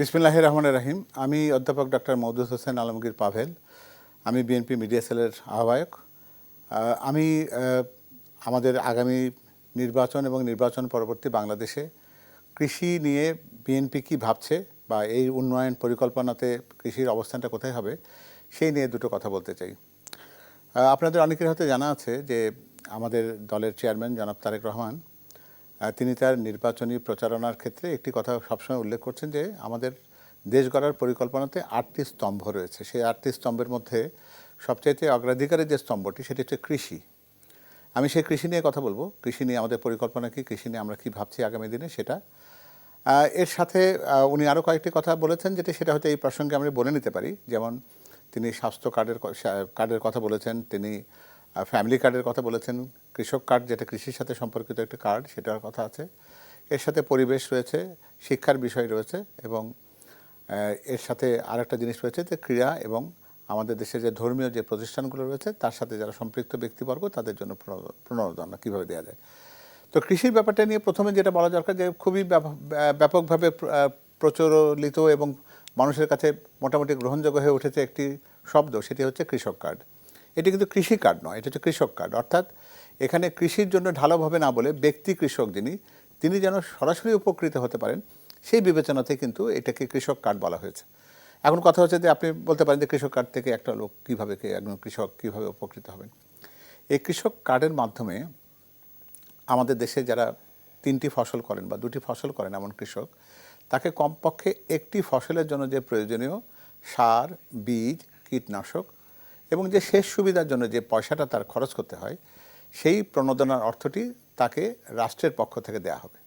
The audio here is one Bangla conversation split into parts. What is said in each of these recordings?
বিসমিল্লাহির রহমানির রহিম। আমি অধ্যাপক ডক্টর মওদুদ হোসেন আলমগীর পাভেল। আমি বিএনপি মিডিয়া সেলের আহ্বায়ক। আমি আমাদের আগামী নির্বাচন এবং নির্বাচন পরবর্তী বাংলাদেশে কৃষি নিয়ে বিএনপি কী ভাবছে বা এই উন্নয়ন পরিকল্পনাতে কৃষির অবস্থানটা কোথায় হবে সেই নিয়ে দুটো কথা বলতে চাই। আপনাদের অনেকের হয়তো জানা আছে যে আমাদের দলের চেয়ারম্যান জনাব তারেক রহমান তিনি তার নির্বাচনী প্রচারণার ক্ষেত্রে একটি কথা সবসময় উল্লেখ করছেন যে আমাদের দেশ গড়ার পরিকল্পনাতে ৮টি স্তম্ভ রয়েছে। সেই ৮টি স্তম্ভের মধ্যে সবচাইতে অগ্রাধিকারের যে স্তম্ভটি সেটি হচ্ছে কৃষি। আমি সেই কৃষি নিয়ে কথা বলবো। কৃষি নিয়ে আমাদের পরিকল্পনা কী, কৃষি নিয়ে আমরা কী ভাবছি আগামী দিনে সেটা। এর সাথে উনি আরও কয়েকটি কথা বলেছেন সেটা হয়তো এই প্রসঙ্গে আমরা বলে নিতে পারি। যেমন তিনি স্বাস্থ্য কার্ডের কথা বলেছেন, তিনি ফ্যামিলি কার্ডের কথা বলেছেন, কৃষক কার্ড যেটা কৃষির সাথে সম্পর্কিত একটা কার্ড সেটার কথা আছে। এর সাথে পরিবেশ রয়েছে, শিক্ষার বিষয় রয়েছে এবং এর সাথে আরেকটা জিনিস রয়েছে যে ক্রীড়া এবং আমাদের দেশে যে ধর্মীয় যে প্রতিষ্ঠানগুলো রয়েছে তার সাথে যারা সম্পৃক্ত ব্যক্তিবর্গ তাদের জন্য প্রণোদনা কীভাবে দেওয়া যায়। তো কৃষির ব্যাপারটা নিয়ে প্রথমে যেটা বলা দরকার যে খুবই ব্যাপকভাবে প্রচলিত এবং মানুষের কাছে মোটামুটি গ্রহণযোগ্য হয়ে উঠেছে একটি শব্দ, সেটি হচ্ছে কৃষক কার্ড। এটি কিন্তু কৃষি কার্ড নয়, এটা হচ্ছে কৃষক কার্ড। অর্থাৎ এখানে কৃষির জন্য ঢালাওভাবে না বলে ব্যক্তি কৃষক তিনি যেন সরাসরি উপকৃত হতে পারেন সেই বিবেচনাতে কিন্তু এটাকে কৃষক কার্ড বলা হয়েছে। এখন কথা হচ্ছে যে আপনি বলতে পারেন যে কৃষক কার্ড থেকে একটা লোক কীভাবে একজন কৃষক কীভাবে উপকৃত হবেন। এই কৃষক কার্ডের মাধ্যমে আমাদের দেশে যারা 3টি ফসল করেন বা 2টি ফসল করেন এমন কৃষক, তাকে কমপক্ষে একটি ফসলের জন্য যে প্রয়োজনীয় সার, বীজ, কীটনাশক এবং যে শেষ সুবিধার জন্য যে পয়সাটা তার খরচ করতে হয় সেই প্রণোদনার অর্থটি তাকে রাষ্ট্রের পক্ষ থেকে দেয়া হবে।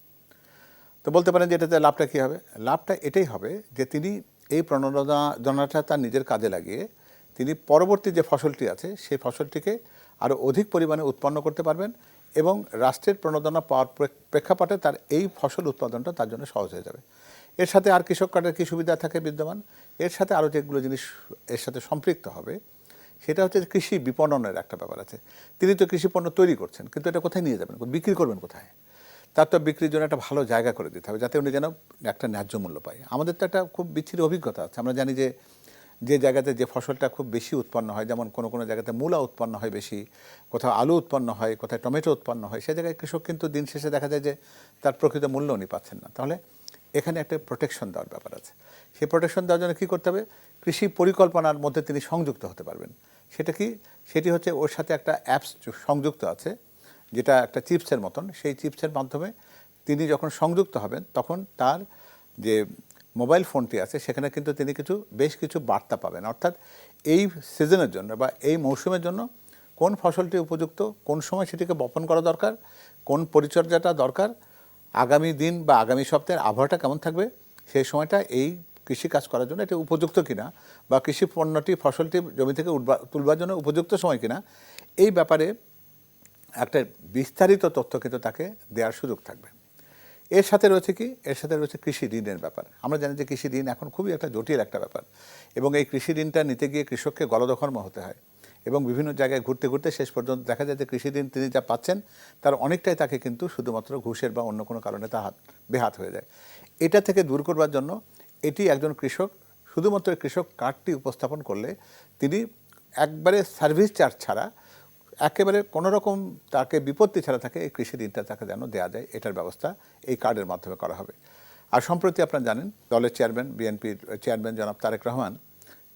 তো বলতে পারেন যে এটাতে লাভটা কী হবে? লাভটা এটাই হবে যে তিনি এই প্রণোদনাটা তার নিজের কাজে লাগিয়ে তিনি পরবর্তী যে ফসলটি আছে সেই ফসলটিকে আরও অধিক পরিমাণে উৎপন্ন করতে পারবেন এবং রাষ্ট্রের প্রণোদনা পাওয়ার প্রেক্ষাপটে তার এই ফসল উৎপাদনটা তার জন্য সহজ হয়ে যাবে। এর সাথে আর কৃষক কার্ডের কী সুবিধা থাকে বিদ্যমান? এর সাথে আরও যেগুলো জিনিস এর সাথে সম্পৃক্ত হবে সেটা হচ্ছে কৃষি বিপণনের একটা ব্যাপার আছে। তিনি তো কৃষি পণ্য তৈরি করছেন, কিন্তু এটা কোথায় নিয়ে যাবেন, বিক্রি করবেন কোথায়? তার তো বিক্রির জন্য একটা ভালো জায়গা করে দিতে হবে যাতে উনি যেন একটা ন্যায্য মূল্য পায়। আমাদের তো একটা খুব বিচ্ছিরি অভিজ্ঞতা আছে। আমরা জানি যে যে জায়গাতে যে ফসলটা খুব বেশি উৎপন্ন হয়, যেমন কোনো কোনো জায়গাতে মূলা উৎপন্ন হয় বেশি, কোথাও আলু উৎপন্ন হয়, কোথাও টমেটো উৎপন্ন হয়, সে জায়গায় কৃষক কিন্তু দিন শেষে দেখা যায় যে তার প্রকৃত মূল্য উনি পাচ্ছেন না। তাহলে এখানে একটা প্রোটেকশন দেওয়ার ব্যাপার আছে। সেই প্রোটেকশন দেওয়ার জন্য কী করতে হবে? কৃষি পরিকল্পনার মধ্যে তিনি সংযুক্ত হতে পারবেন। সেটা কি? সেটি হচ্ছে ওর সাথে একটা অ্যাপস সংযুক্ত আছে যেটা একটা চিপসের মতন। সেই চিপসের মাধ্যমে তিনি যখন সংযুক্ত হবেন তখন তার যে মোবাইল ফোনটি আছে সেখানে কিন্তু তিনি বেশ কিছু বার্তা পাবেন। অর্থাৎ এই সিজনের জন্য বা এই মৌসুমের জন্য কোন ফসলটি উপযুক্ত, কোন সময় সেটিকে বপন করা দরকার, কোন পরিচর্যাটা দরকার, আগামী দিন বা আগামী সপ্তাহের আবহাওয়াটা কেমন থাকবে, সেই সময়টা এই কৃষিকাজ করার জন্য এটা উপযুক্ত কিনা বা কৃষি পণ্যটি ফসলটি জমি থেকে তুলবার জন্য উপযুক্ত সময় কিনা, এই ব্যাপারে একটা বিস্তারিত তথ্য কিন্তু তাকে দেওয়ার সুযোগ থাকবে। এর সাথে রয়েছে কি? এর সাথে রয়েছে কৃষি ঋণের ব্যাপার। আমরা জানি যে কৃষি ঋণ এখন খুবই একটা জটিল একটা ব্যাপার এবং এই কৃষি ঋণটা নিতে গিয়ে কৃষককে গলদঘর্ম হতে হয় এবং বিভিন্ন জায়গায় ঘুরতে ঘুরতে শেষ পর্যন্ত দেখা যায় যে কৃষি ঋণ তিনি যা পাচ্ছেন তার অনেকটাই তাকে কিন্তু শুধুমাত্র ঘুষের বা অন্য কোনো কারণে তা বেহাত হয়ে যায়। এটা থেকে দূর করবার জন্য এটি একজন কৃষক শুধুমাত্র কৃষক কার্ডটি উপস্থাপন করলে তিনি একবারে সার্ভিস চার্জ ছাড়া একেবারে কোনো রকম তাকে বিপত্তি ছাড়া থাকে এই কৃষি ঋণটা তাকে যেন দেওয়া যায়, এটার ব্যবস্থা এই কার্ডের মাধ্যমে করা হবে। আর সম্প্রতি আপনারা জানেন দলের চেয়ারম্যান, বিএনপির চেয়ারম্যান জনাব তারেক রহমান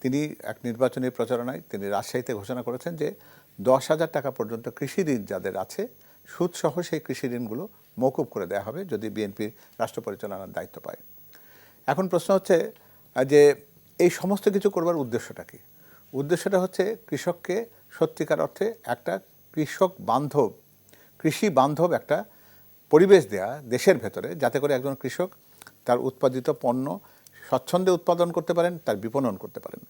তিনি এক নির্বাচনী প্রচারণায় তিনি রাজশাহীতে ঘোষণা করেছেন যে 10,000 টাকা পর্যন্ত কৃষি ঋণ যাদের আছে সুদসহ সেই কৃষি ঋণগুলো মওকুফ করে দেওয়া হবে যদি বিএনপি রাষ্ট্র পরিচালনার দায়িত্ব পায়। এখন প্রশ্ন হচ্ছে যে এই সমস্ত কিছু করবার উদ্দেশ্যটা কী? উদ্দেশ্যটা হচ্ছে কৃষককে সত্যিকার অর্থে একটা কৃষি বান্ধব একটা পরিবেশ দেয়া দেশের ভেতরে, যাতে করে একজন কৃষক তার উৎপাদিত পণ্য স্বচ্ছন্দে উৎপাদন করতে পারেন, তার বিপণন করতে পারেন।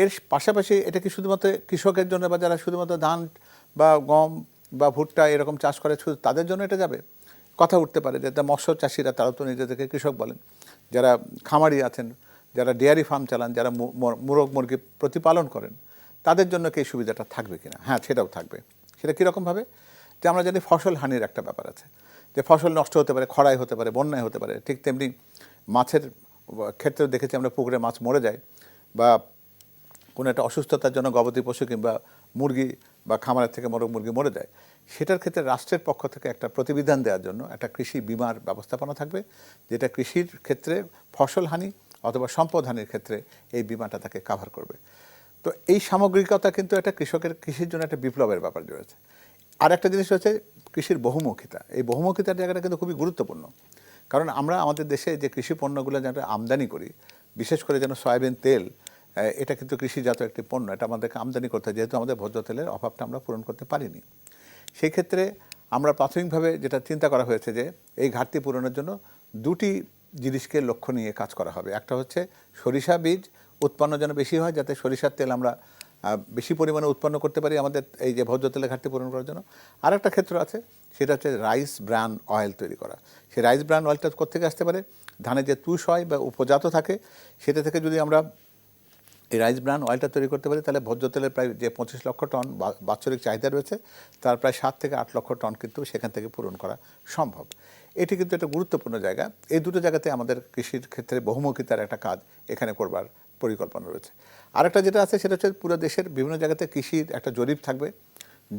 এর পাশাপাশি এটা কি শুধুমাত্র কৃষকের জন্য বা যারা শুধুমাত্র ধান বা গম বা ভুট্টা এরকম চাষ করে শুধু তাদের জন্য এটা যাবে? কথা উঠতে পারে যে মৎস্য চাষিরা তারাও তো নিজেদেরকে কৃষক বলেন, যারা খামারি আছেন, যারা ডেয়ারি ফার্ম চালান, যারা মুরগ মুরগি প্রতিপালন করেন, তাদের জন্য কি এই সুবিধাটা থাকবে কিনা? হ্যাঁ, সেটাও থাকবে। সেটা কীরকমভাবে? যে আমরা জানি ফসল হানির একটা ব্যাপার আছে, যে ফসল নষ্ট হতে পারে, খরায় হতে পারে, বন্যায় হতে পারে। ঠিক তেমনি মাছের ক্ষেত্রে দেখেছি আমরা পুকুরে মাছ মরে যায় বা কোনো একটা অসুস্থতার জন্য গবাদি পশু কিংবা মুরগি বা খামারের থেকে মুরগি মরে যায়, সেটার ক্ষেত্রে রাষ্ট্রের পক্ষ থেকে একটা প্রতিবিধান দেওয়ার জন্য একটা কৃষি বিমার ব্যবস্থাপনা থাকবে, যেটা কৃষির ক্ষেত্রে ফসল হানি অথবা সম্পদ হানির ক্ষেত্রে এই বিমাটা তাকে কাভার করবে। তো এই সামগ্রিকতা কিন্তু একটা কৃষির জন্য একটা বিপ্লবের ব্যাপার রয়েছে। আর একটা জিনিস হচ্ছে কৃষির বহুমুখিতা। এই বহুমুখিতার জায়গাটা কিন্তু খুবই গুরুত্বপূর্ণ, কারণ আমরা আমাদের দেশে যে কৃষি পণ্যগুলো যেটা আমদানি করি, বিশেষ করে যেন সয়াবিন তেল, এটা কিন্তু কৃষিজাত একটি পণ্য, এটা আমাদেরকে আমদানি করতে হয়, যেহেতু আমাদের ভোজ্য তেলের অভাবটা আমরা পূরণ করতে পারিনি। সেই ক্ষেত্রে আমরা প্রাথমিকভাবে যেটা চিন্তা করা হয়েছে যে এই ঘাটতি পূরণের জন্য দুটি জিনিসকে লক্ষ্য নিয়ে কাজ করা হবে। একটা হচ্ছে সরিষা বীজ উৎপন্ন যেন বেশি হয়, যাতে সরিষার তেল আমরা বেশি পরিমাণে উৎপন্ন করতে পারি আমাদের এই যে ভোজ্য তেলের ঘাটতি পূরণ করার জন্য। আর একটা ক্ষেত্র আছে, সেটা হচ্ছে রাইস ব্রান অয়েল তৈরি করা। সেই রাইস ব্রান অয়েলটা কোত্থেকে আসতে পারে? ধানের যে তুষ হয় বা উপজাত থাকে, সেটা থেকে যদি আমরা এই রাইস ব্রান অয়েলটা তৈরি করতে পারি, তাহলে ভোজ্য তেলের প্রায় যে 25 লক্ষ টন বাৎসরিক চাহিদা রয়েছে, তার প্রায় 7 থেকে 8 লক্ষ টন কিন্তু সেখান থেকে পূরণ করা সম্ভব। এটি কিন্তু একটা গুরুত্বপূর্ণ জায়গা। এই দুটো জায়গাতে আমাদের কৃষির ক্ষেত্রে বহুমুখিতার একটা কাজ এখানে করবার পরিকল্পনা রয়েছে। আরেকটা যেটা আছে সেটা হচ্ছে পুরো দেশের বিভিন্ন জায়গাতে কৃষির একটা জরিপ থাকবে।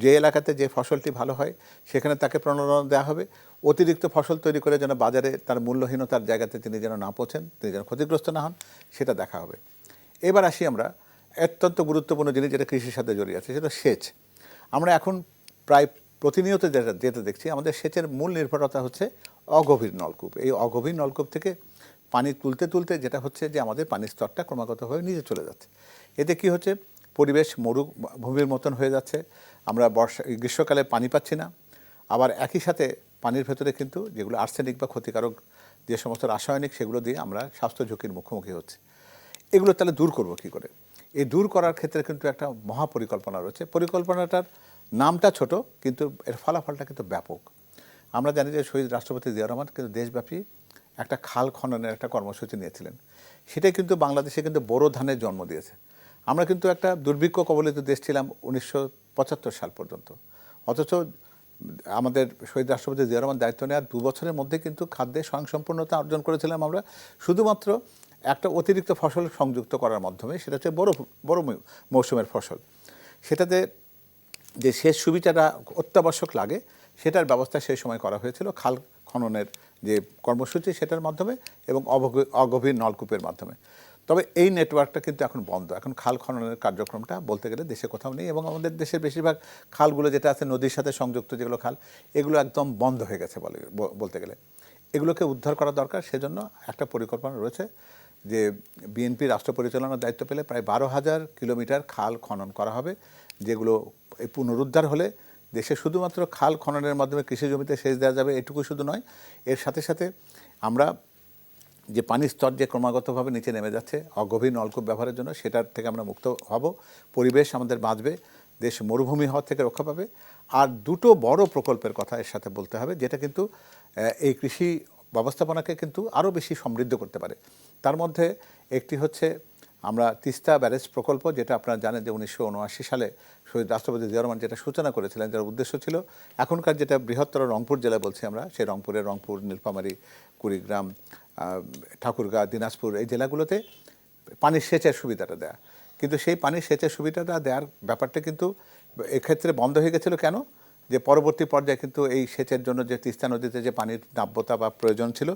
যে এলাকাতে যে ফসলটি ভালো হয় সেখানে তাকে প্রণোদনা দেওয়া হবে। অতিরিক্ত ফসল তৈরি করে যেন বাজারে তার মূল্যহীনতার জায়গাতে তিনি যেন না পৌঁছেন, তিনি যেন ক্ষতিগ্রস্ত না হন, সেটা দেখা হবে। এবার আসি আমরা অত্যন্ত গুরুত্বপূর্ণ জিনিস যেটা কৃষির সাথে জড়িয়ে আছে, সেটা সেচ। আমরা এখন প্রায় প্রতিনিয়ত যেটা দেখছি, আমাদের সেচের মূল নির্ভরতা হচ্ছে অগভীর নলকূপ। এই অগভীর নলকূপ থেকে পানি তুলতে তুলতে যেটা হচ্ছে যে আমাদের পানির স্তরটা ক্রমাগতভাবে নিচে চলে যাচ্ছে। এতে কি হচ্ছে? পরিবেশ মরুভূমির মতন হয়ে যাচ্ছে। আমরা গ্রীষ্মকালে পানি পাচ্ছি না। আবার একই সাথে পানির ভেতরে কিন্তু যেগুলো আর্সেনিক বা ক্ষতিকারক যে সমস্ত রাসায়নিক, সেগুলো দিয়ে আমরা স্বাস্থ্য ঝুঁকির মুখোমুখি হচ্ছে। এগুলো তাহলে দূর করব কী করে? এই দূর করার ক্ষেত্রে কিন্তু একটা মহাপরিকল্পনা রয়েছে। পরিকল্পনাটার নামটা ছোট, কিন্তু এর ফলাফলটা কিন্তু ব্যাপক। আমরা জানি যে শহীদ রাষ্ট্রপতি জিয়া রহমান কিন্তু দেশব্যাপী একটা খাল খননের একটা কর্মসূচি নিয়েছিলেন। সেটাই কিন্তু বাংলাদেশে কিন্তু বোরো ধানের জন্ম দিয়েছে। আমরা কিন্তু একটা দুর্ভিক্ষ কবলিত দেশ ছিলাম 1975 সাল পর্যন্ত। অথচ আমাদের শহীদ রাষ্ট্রপতি জিয়া রহমান দায়িত্ব নেওয়ার 2 বছরের মধ্যে কিন্তু খাদ্যে স্বয়ংসম্পূর্ণতা অর্জন করেছিলাম আমরা, শুধুমাত্র একটা অতিরিক্ত ফসল সংযুক্ত করার মাধ্যমে। সেটা হচ্ছে বড় মৌসুমের ফসল। সেটাতে যে সেচ সুবিধাটা অত্যাবশ্যক লাগে, সেটার ব্যবস্থা সেই সময় করা হয়েছিল খাল খননের যে কর্মসূচি, সেটার মাধ্যমে এবং অগভীর নলকূপের মাধ্যমে। তবে এই নেটওয়ার্কটা কিন্তু এখন বন্ধ। এখন খাল খননের কার্যক্রমটা বলতে গেলে দেশে কোথাও নেই, এবং আমাদের দেশের বেশিরভাগ খালগুলো যেটা আছে নদীর সাথে সংযুক্ত যেগুলো খাল, এগুলো একদম বন্ধ হয়ে গেছে বলতে গেলে। এগুলোকে উদ্ধার করা দরকার। সেজন্য একটা পরিকল্পনা রয়েছে যে বিএনপি রাষ্ট্র পরিচালনার দায়িত্ব পেলে প্রায় 12,000 কিলোমিটার খাল খনন করা হবে, যেগুলো এই পুনরুদ্ধার হলে দেশে শুধুমাত্র খাল খননের মাধ্যমে কৃষি জমিতে সেচ দেওয়া যাবে, এটুকু শুধু নয়, এর সাথে সাথে আমরা যে পানির স্তর যে ক্রমাগতভাবে নিচে নেমে যাচ্ছে অগভীর নলকূপ ব্যবহারের জন্য, সেটার থেকে আমরা মুক্ত হব। পরিবেশ আমাদের বাঁচবে, দেশ মরুভূমি হওয়া থেকে রক্ষা পাবে। আর দুটো বড় প্রকল্পের কথা এর সাথে বলতে হবে, যেটা কিন্তু এই কৃষি ব্যবস্থাপনাকে কিন্তু আরও বেশি সমৃদ্ধ করতে পারে। তার মধ্যে একটি হচ্ছে আমরা তিস্তা ব্যারেজ প্রকল্প, যেটা আপনারা জানেন যে 1979 সালে শহীদ রাষ্ট্রপতি জিয়া রহমান যেটা সূচনা করেছিলেন, যার উদ্দেশ্য ছিল এখনকার যেটা বৃহত্তর রংপুর জেলা বলছি আমরা, সেই রংপুর, নীলফামারী, কুড়িগ্রাম, ঠাকুরগাঁ, দিনাজপুর, এই জেলাগুলোতে পানির সেচের সুবিধাটা দেয়া। কিন্তু সেই পানির সেচের সুবিধাটা দেওয়ার ব্যাপারটা কিন্তু এক্ষেত্রে বন্ধ হয়ে গেছিলো। কেন? যে পরবর্তী পর্যায়ে কিন্তু এই সেচের জন্য যে তিস্তা নদীতে যে পানির নাব্যতা বা প্রয়োজন ছিল,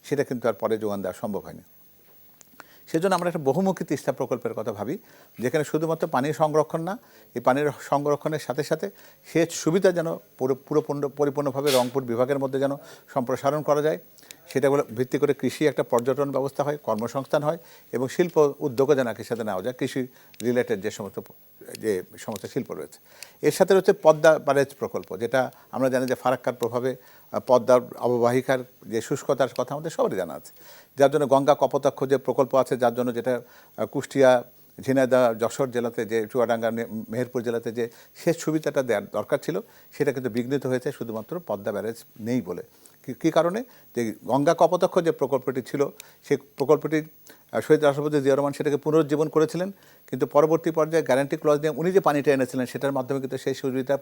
সেটা কিন্তু আর পরে যোগান দেওয়া সম্ভব হয়নি। সেজন্য আমরা একটা বহুমুখী তিস্তা প্রকল্পের কথা ভাবি, যেখানে শুধুমাত্র পানির সংরক্ষণ না, এই পানির সংরক্ষণের সাথে সাথে সেচ সুবিধা যেন পরিপূর্ণভাবে রংপুর বিভাগের মধ্যে যেন সম্প্রসারণ করা যায়। সেটাগুলো ভিত্তি করে কৃষি একটা পর্যটন ব্যবস্থা হয়, কর্মসংস্থান হয়, এবং শিল্প উদ্যোগও যেন একই সাথে নেওয়া যায়, কৃষি রিলেটেড যে সমস্ত শিল্প রয়েছে। এর সাথে রয়েছে পদ্মা ব্যারেজ প্রকল্প, যেটা আমরা জানি যে ফারাক্কার প্রভাবে পদ্মার অববাহিকার যে শুষ্কতার কথা আমাদের সবারই জানা আছে, যার জন্য গঙ্গা কপোতাক্ষ যে প্রকল্প আছে, যার জন্য যেটা কুষ্টিয়া, ঝিনাইদহ, যশোর জেলাতে, যে চুয়াডাঙ্গা, মেহেরপুর জেলাতে যে সেচ সুবিধাটা দেওয়ার দরকার ছিল, সেটা কিন্তু বিঘ্নিত হয়েছে শুধুমাত্র পদ্মা ব্যারেজ নেই বলে। কী কারণে? যে গঙ্গা কপোতাক্ষ যে প্রকল্পটি ছিল, সেই প্রকল্পটি শহীদ রাষ্ট্রপতি জিয়া রহমান সেটাকে পুনরুজ্জীবন করেছিলেন, কিন্তু পরবর্তী পর্যায়ে গ্যারান্টি ক্লজ নিয়ে উনি যে পানিটা এনেছিলেন, সেটার মাধ্যমে কিন্তু সেই সুবিধা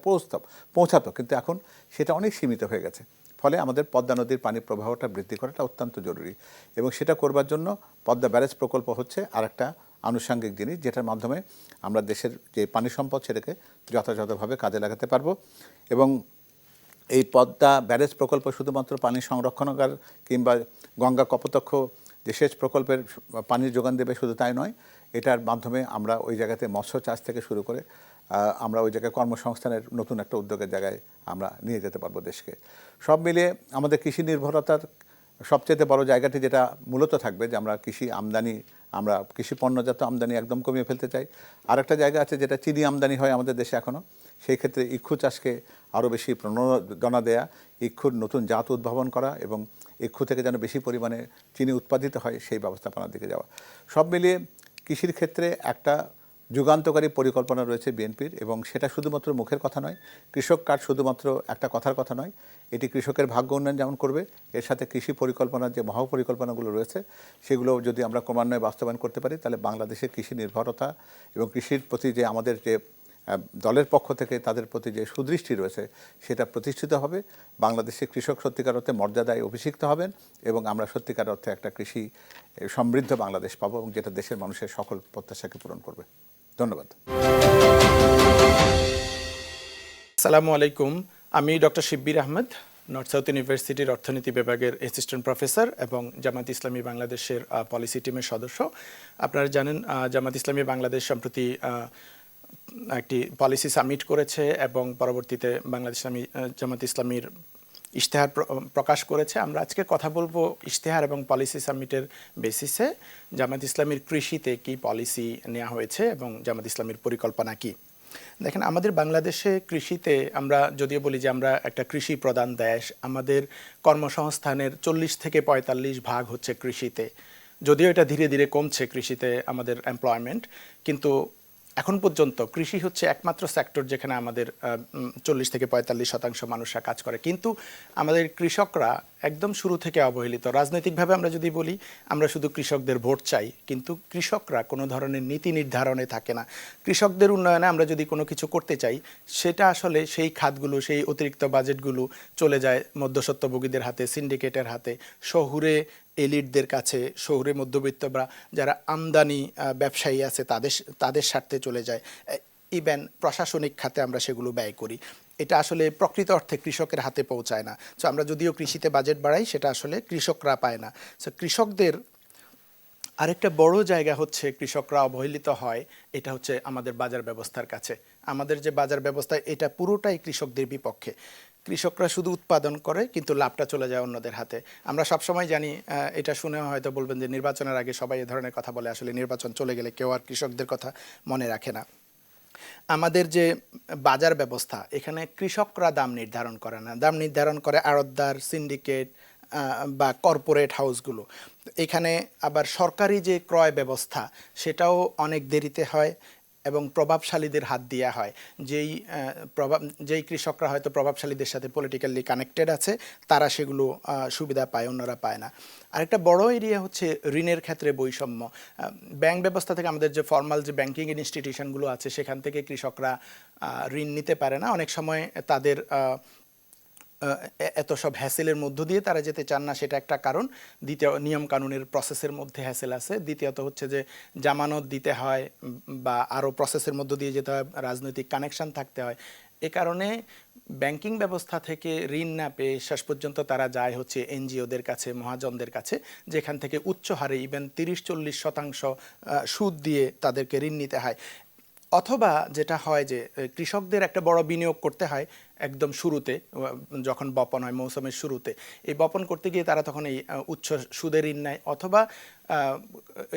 পৌঁছাতো, কিন্তু এখন সেটা অনেক সীমিত হয়ে গেছে। ফলে আমাদের পদ্মা নদীর পানি প্রবাহটা বৃদ্ধি করাটা অত্যন্ত জরুরি এবং সেটা করবার জন্য পদ্মা ব্যারেজ প্রকল্প হচ্ছে আরেকটা আনুষঙ্গিক জিনিস, যেটার মাধ্যমে আমরা দেশের যে পানি সম্পদ সেটাকে যথাযথভাবে কাজে লাগাতে পারবো। এবং এই পদ্মা ব্যারেজ প্রকল্প শুধুমাত্র পানি সংরক্ষণাগার কিংবা গঙ্গা কপোতাক্ষ যে সেচ প্রকল্পের পানির যোগান দেবে শুধু তাই নয়, এটার মাধ্যমে আমরা ওই জায়গাতে মৎস্য চাষ থেকে শুরু করে আমরা ওই জায়গায় কর্মসংস্থানের নতুন একটা উদ্যোগের জায়গায় আমরা নিয়ে যেতে পারবো দেশকে। সব মিলিয়ে আমাদের কৃষি নির্ভরতার সবচেয়ে বড় জায়গাটি যেটা মূলত থাকবে যে আমরা কৃষি আমদানি, আমরা কৃষি পণ্যজাত আমদানি একদম কমিয়ে ফেলতে চাই। আরেকটা জায়গা আছে যেটা চিনি আমদানি হয় আমাদের দেশে এখনও, সেই ক্ষেত্রে ইক্ষু চাষকে আরও বেশি প্রণোদনা দেয়া, ইক্ষুর নতুন জাত উদ্ভাবন করা এবং ইক্ষু থেকে যেন বেশি পরিমাণে চিনি উৎপাদিত হয় সেই ব্যবস্থাপনার দিকে যাওয়া। সব মিলিয়ে কৃষির ক্ষেত্রে একটা যুগান্তকারী পরিকল্পনা রয়েছে বিএনপির, এবং সেটা শুধুমাত্র মুখের কথা নয়, কৃষক কার্ড শুধুমাত্র একটা কথার কথা নয়, এটি কৃষকের ভাগ্য উন্নয়ন যেমন করবে, এর সাথে কৃষি পরিকল্পনার যে মহাপরিকল্পনাগুলো রয়েছে সেগুলো যদি আমরা ক্রমান্বয়ে বাস্তবায়ন করতে পারি, তাহলে বাংলাদেশের কৃষি নির্ভরতা এবং কৃষির প্রতি যে আমাদের যে দলের পক্ষ থেকে তাদের প্রতি যে সুদৃষ্টি রয়েছে সেটা প্রতিষ্ঠিত হবে। বাংলাদেশের কৃষক সত্যিকার অর্থে মর্যাদায় অভিষিক্ত হবেন এবং আমরা সত্যিকার অর্থে একটা কৃষি সমৃদ্ধ বাংলাদেশ পাবো, এবং যেটা দেশের মানুষের সকল প্রত্যাশাকে পূরণ করবে। ধন্যবাদ। আসসালামু আলাইকুম, আমি doctor Shibbir Ahmed, north south ইউনিভার্সিটির অর্থনীতি বিভাগের অ্যাসিস্ট্যান্ট প্রফেসর এবং জামাত ইসলামী বাংলাদেশের পলিসি টিমের সদস্য। আপনারা জানেন জামাত ইসলামী বাংলাদেশ সম্প্রতি একটি পলিসি সামিট করেছে এবং পরবর্তীতে জামাত ইসলামীর ইশতেহার প্রকাশ করেছে। আমরা আজকে কথা বলবো ইশতেহার এবং পলিসি সামিটের বেসিসে জামাত ইসলামীর কৃষিতে কি পলিসি নেওয়া হয়েছে এবং জামাত ইসলামীর পরিকল্পনা কি। দেখেন, আমাদের বাংলাদেশে কৃষিতে আমরা যদিও বলি যে আমরা একটা কৃষি প্রধান দেশ, আমাদের কর্মসংস্থানের 40 থেকে 45% হচ্ছে কৃষিতে। যদিও এটা ধীরে ধীরে কমছে কৃষিতে আমাদের এমপ্লয়মেন্ট, কিন্তু এখন পর্যন্ত কৃষি হচ্ছে একমাত্র সেক্টর যেখানে আমাদের 40 থেকে 45% মানুষরা কাজ করে। কিন্তু আমাদের কৃষকরা একদম শুরু থেকে অবহেলিত। রাজনৈতিকভাবে আমরা যদি বলি আমরা শুধু কৃষকদের ভোট চাই, কিন্তু কৃষকরা কোনো ধরনের নীতি নির্ধারণে থাকে না। কৃষকদের উন্নয়নে আমরা যদি কোনো কিছু করতে চাই, সেটা আসলে সেই খাতগুলো, সেই অতিরিক্ত বাজেটগুলো চলে যায় মধ্যস্বত্বভোগীদের হাতে, সিন্ডিকেটের হাতে, শহুরে এলিটদের কাছে, শহুরে মধ্যবিত্ত বা যারা আমদানি ব্যবসায়ী আছে তাদের স্বার্থে চলে যায়। ইভেন প্রশাসনিক খাতে আমরা সেগুলো ব্যয় করি। এটা আসলে প্রকৃত অর্থে কৃষকের হাতে পৌঁছায় না। সো আমরা যদিও কৃষিতে বাজেট বাড়াই, সেটা আসলে কৃষকরা পায় না। সো কৃষকদের আরেকটা বড় জায়গা হচ্ছে কৃষকরা অবহেলিত হয়, এটা হচ্ছে আমাদের বাজার ব্যবস্থার কাছে। আমাদের যে বাজার ব্যবস্থা, এটা পুরোটাই কৃষকদের বিপক্ষে। কৃষকরা শুধু উৎপাদন করে কিন্তু লাভটা চলে যায় অন্যদের হাতে। আমরা সবসময় জানি, এটা শুনে হয়তো বলবেন যে নির্বাচনের আগে সবাই এ ধরনের কথা বলে, আসলে নির্বাচন চলে গেলে কেউ আর কৃষকদের কথা মনে রাখে না। আমাদের যে বাজার ব্যবস্থা, এখানে কৃষকরা দাম নির্ধারণ করে না, দাম নির্ধারণ করে আড়তদার, সিন্ডিকেট বা কর্পোরেট হাউসগুলো। এখানে আবার সরকারি যে ক্রয় ব্যবস্থা, সেটাও অনেক দেরিতে হয় এবং প্রভাবশালীদের হাত দেওয়া হয়। যেই কৃষকরা হয়তো প্রভাবশালীদের সাথে পলিটিক্যালি কানেক্টেড আছে, তারা সেগুলো সুবিধা পায়, অন্যরা পায় না। আরেকটা বড় এরিয়া হচ্ছে ঋণের ক্ষেত্রে বৈষম্য। ব্যাংক ব্যবস্থা থেকে আমাদের যে ফর্মাল যে ব্যাংকিং ইনস্টিটিউশনগুলো আছে, সেখান থেকে কৃষকরা ঋণ নিতে পারে না। অনেক সময় তাদের এত সব হ্যাসেলের মধ্য দিয়ে তারা যেতে চান না, সেটা একটা কারণ। দ্বিতীয়, নিয়ম কানুনের প্রসেসের মধ্যে হ্যাসেল আছে। দ্বিতীয়ত হচ্ছে যে জামানত দিতে হয় বা আরও প্রসেসের মধ্য দিয়ে যেতে হয়, রাজনৈতিক কানেকশন থাকতে হয়। এ কারণে ব্যাংকিং ব্যবস্থা থেকে ঋণ না পেয়ে শেষ পর্যন্ত তারা যায় হচ্ছে এনজিওদের কাছে, মহাজনদের কাছে, যেখান থেকে উচ্চ হারে ইভেন 30-40% সুদ দিয়ে তাদেরকে ঋণ নিতে হয়। অথবা যেটা হয় যে কৃষকদের একটা বড় বিনিয়োগ করতে হয় একদম শুরুতে, যখন বপন হয় মৌসুমের শুরুতে। এই বপন করতে গিয়ে তারা তখন এই উচ্চ সুদের ঋণ নেয়, অথবা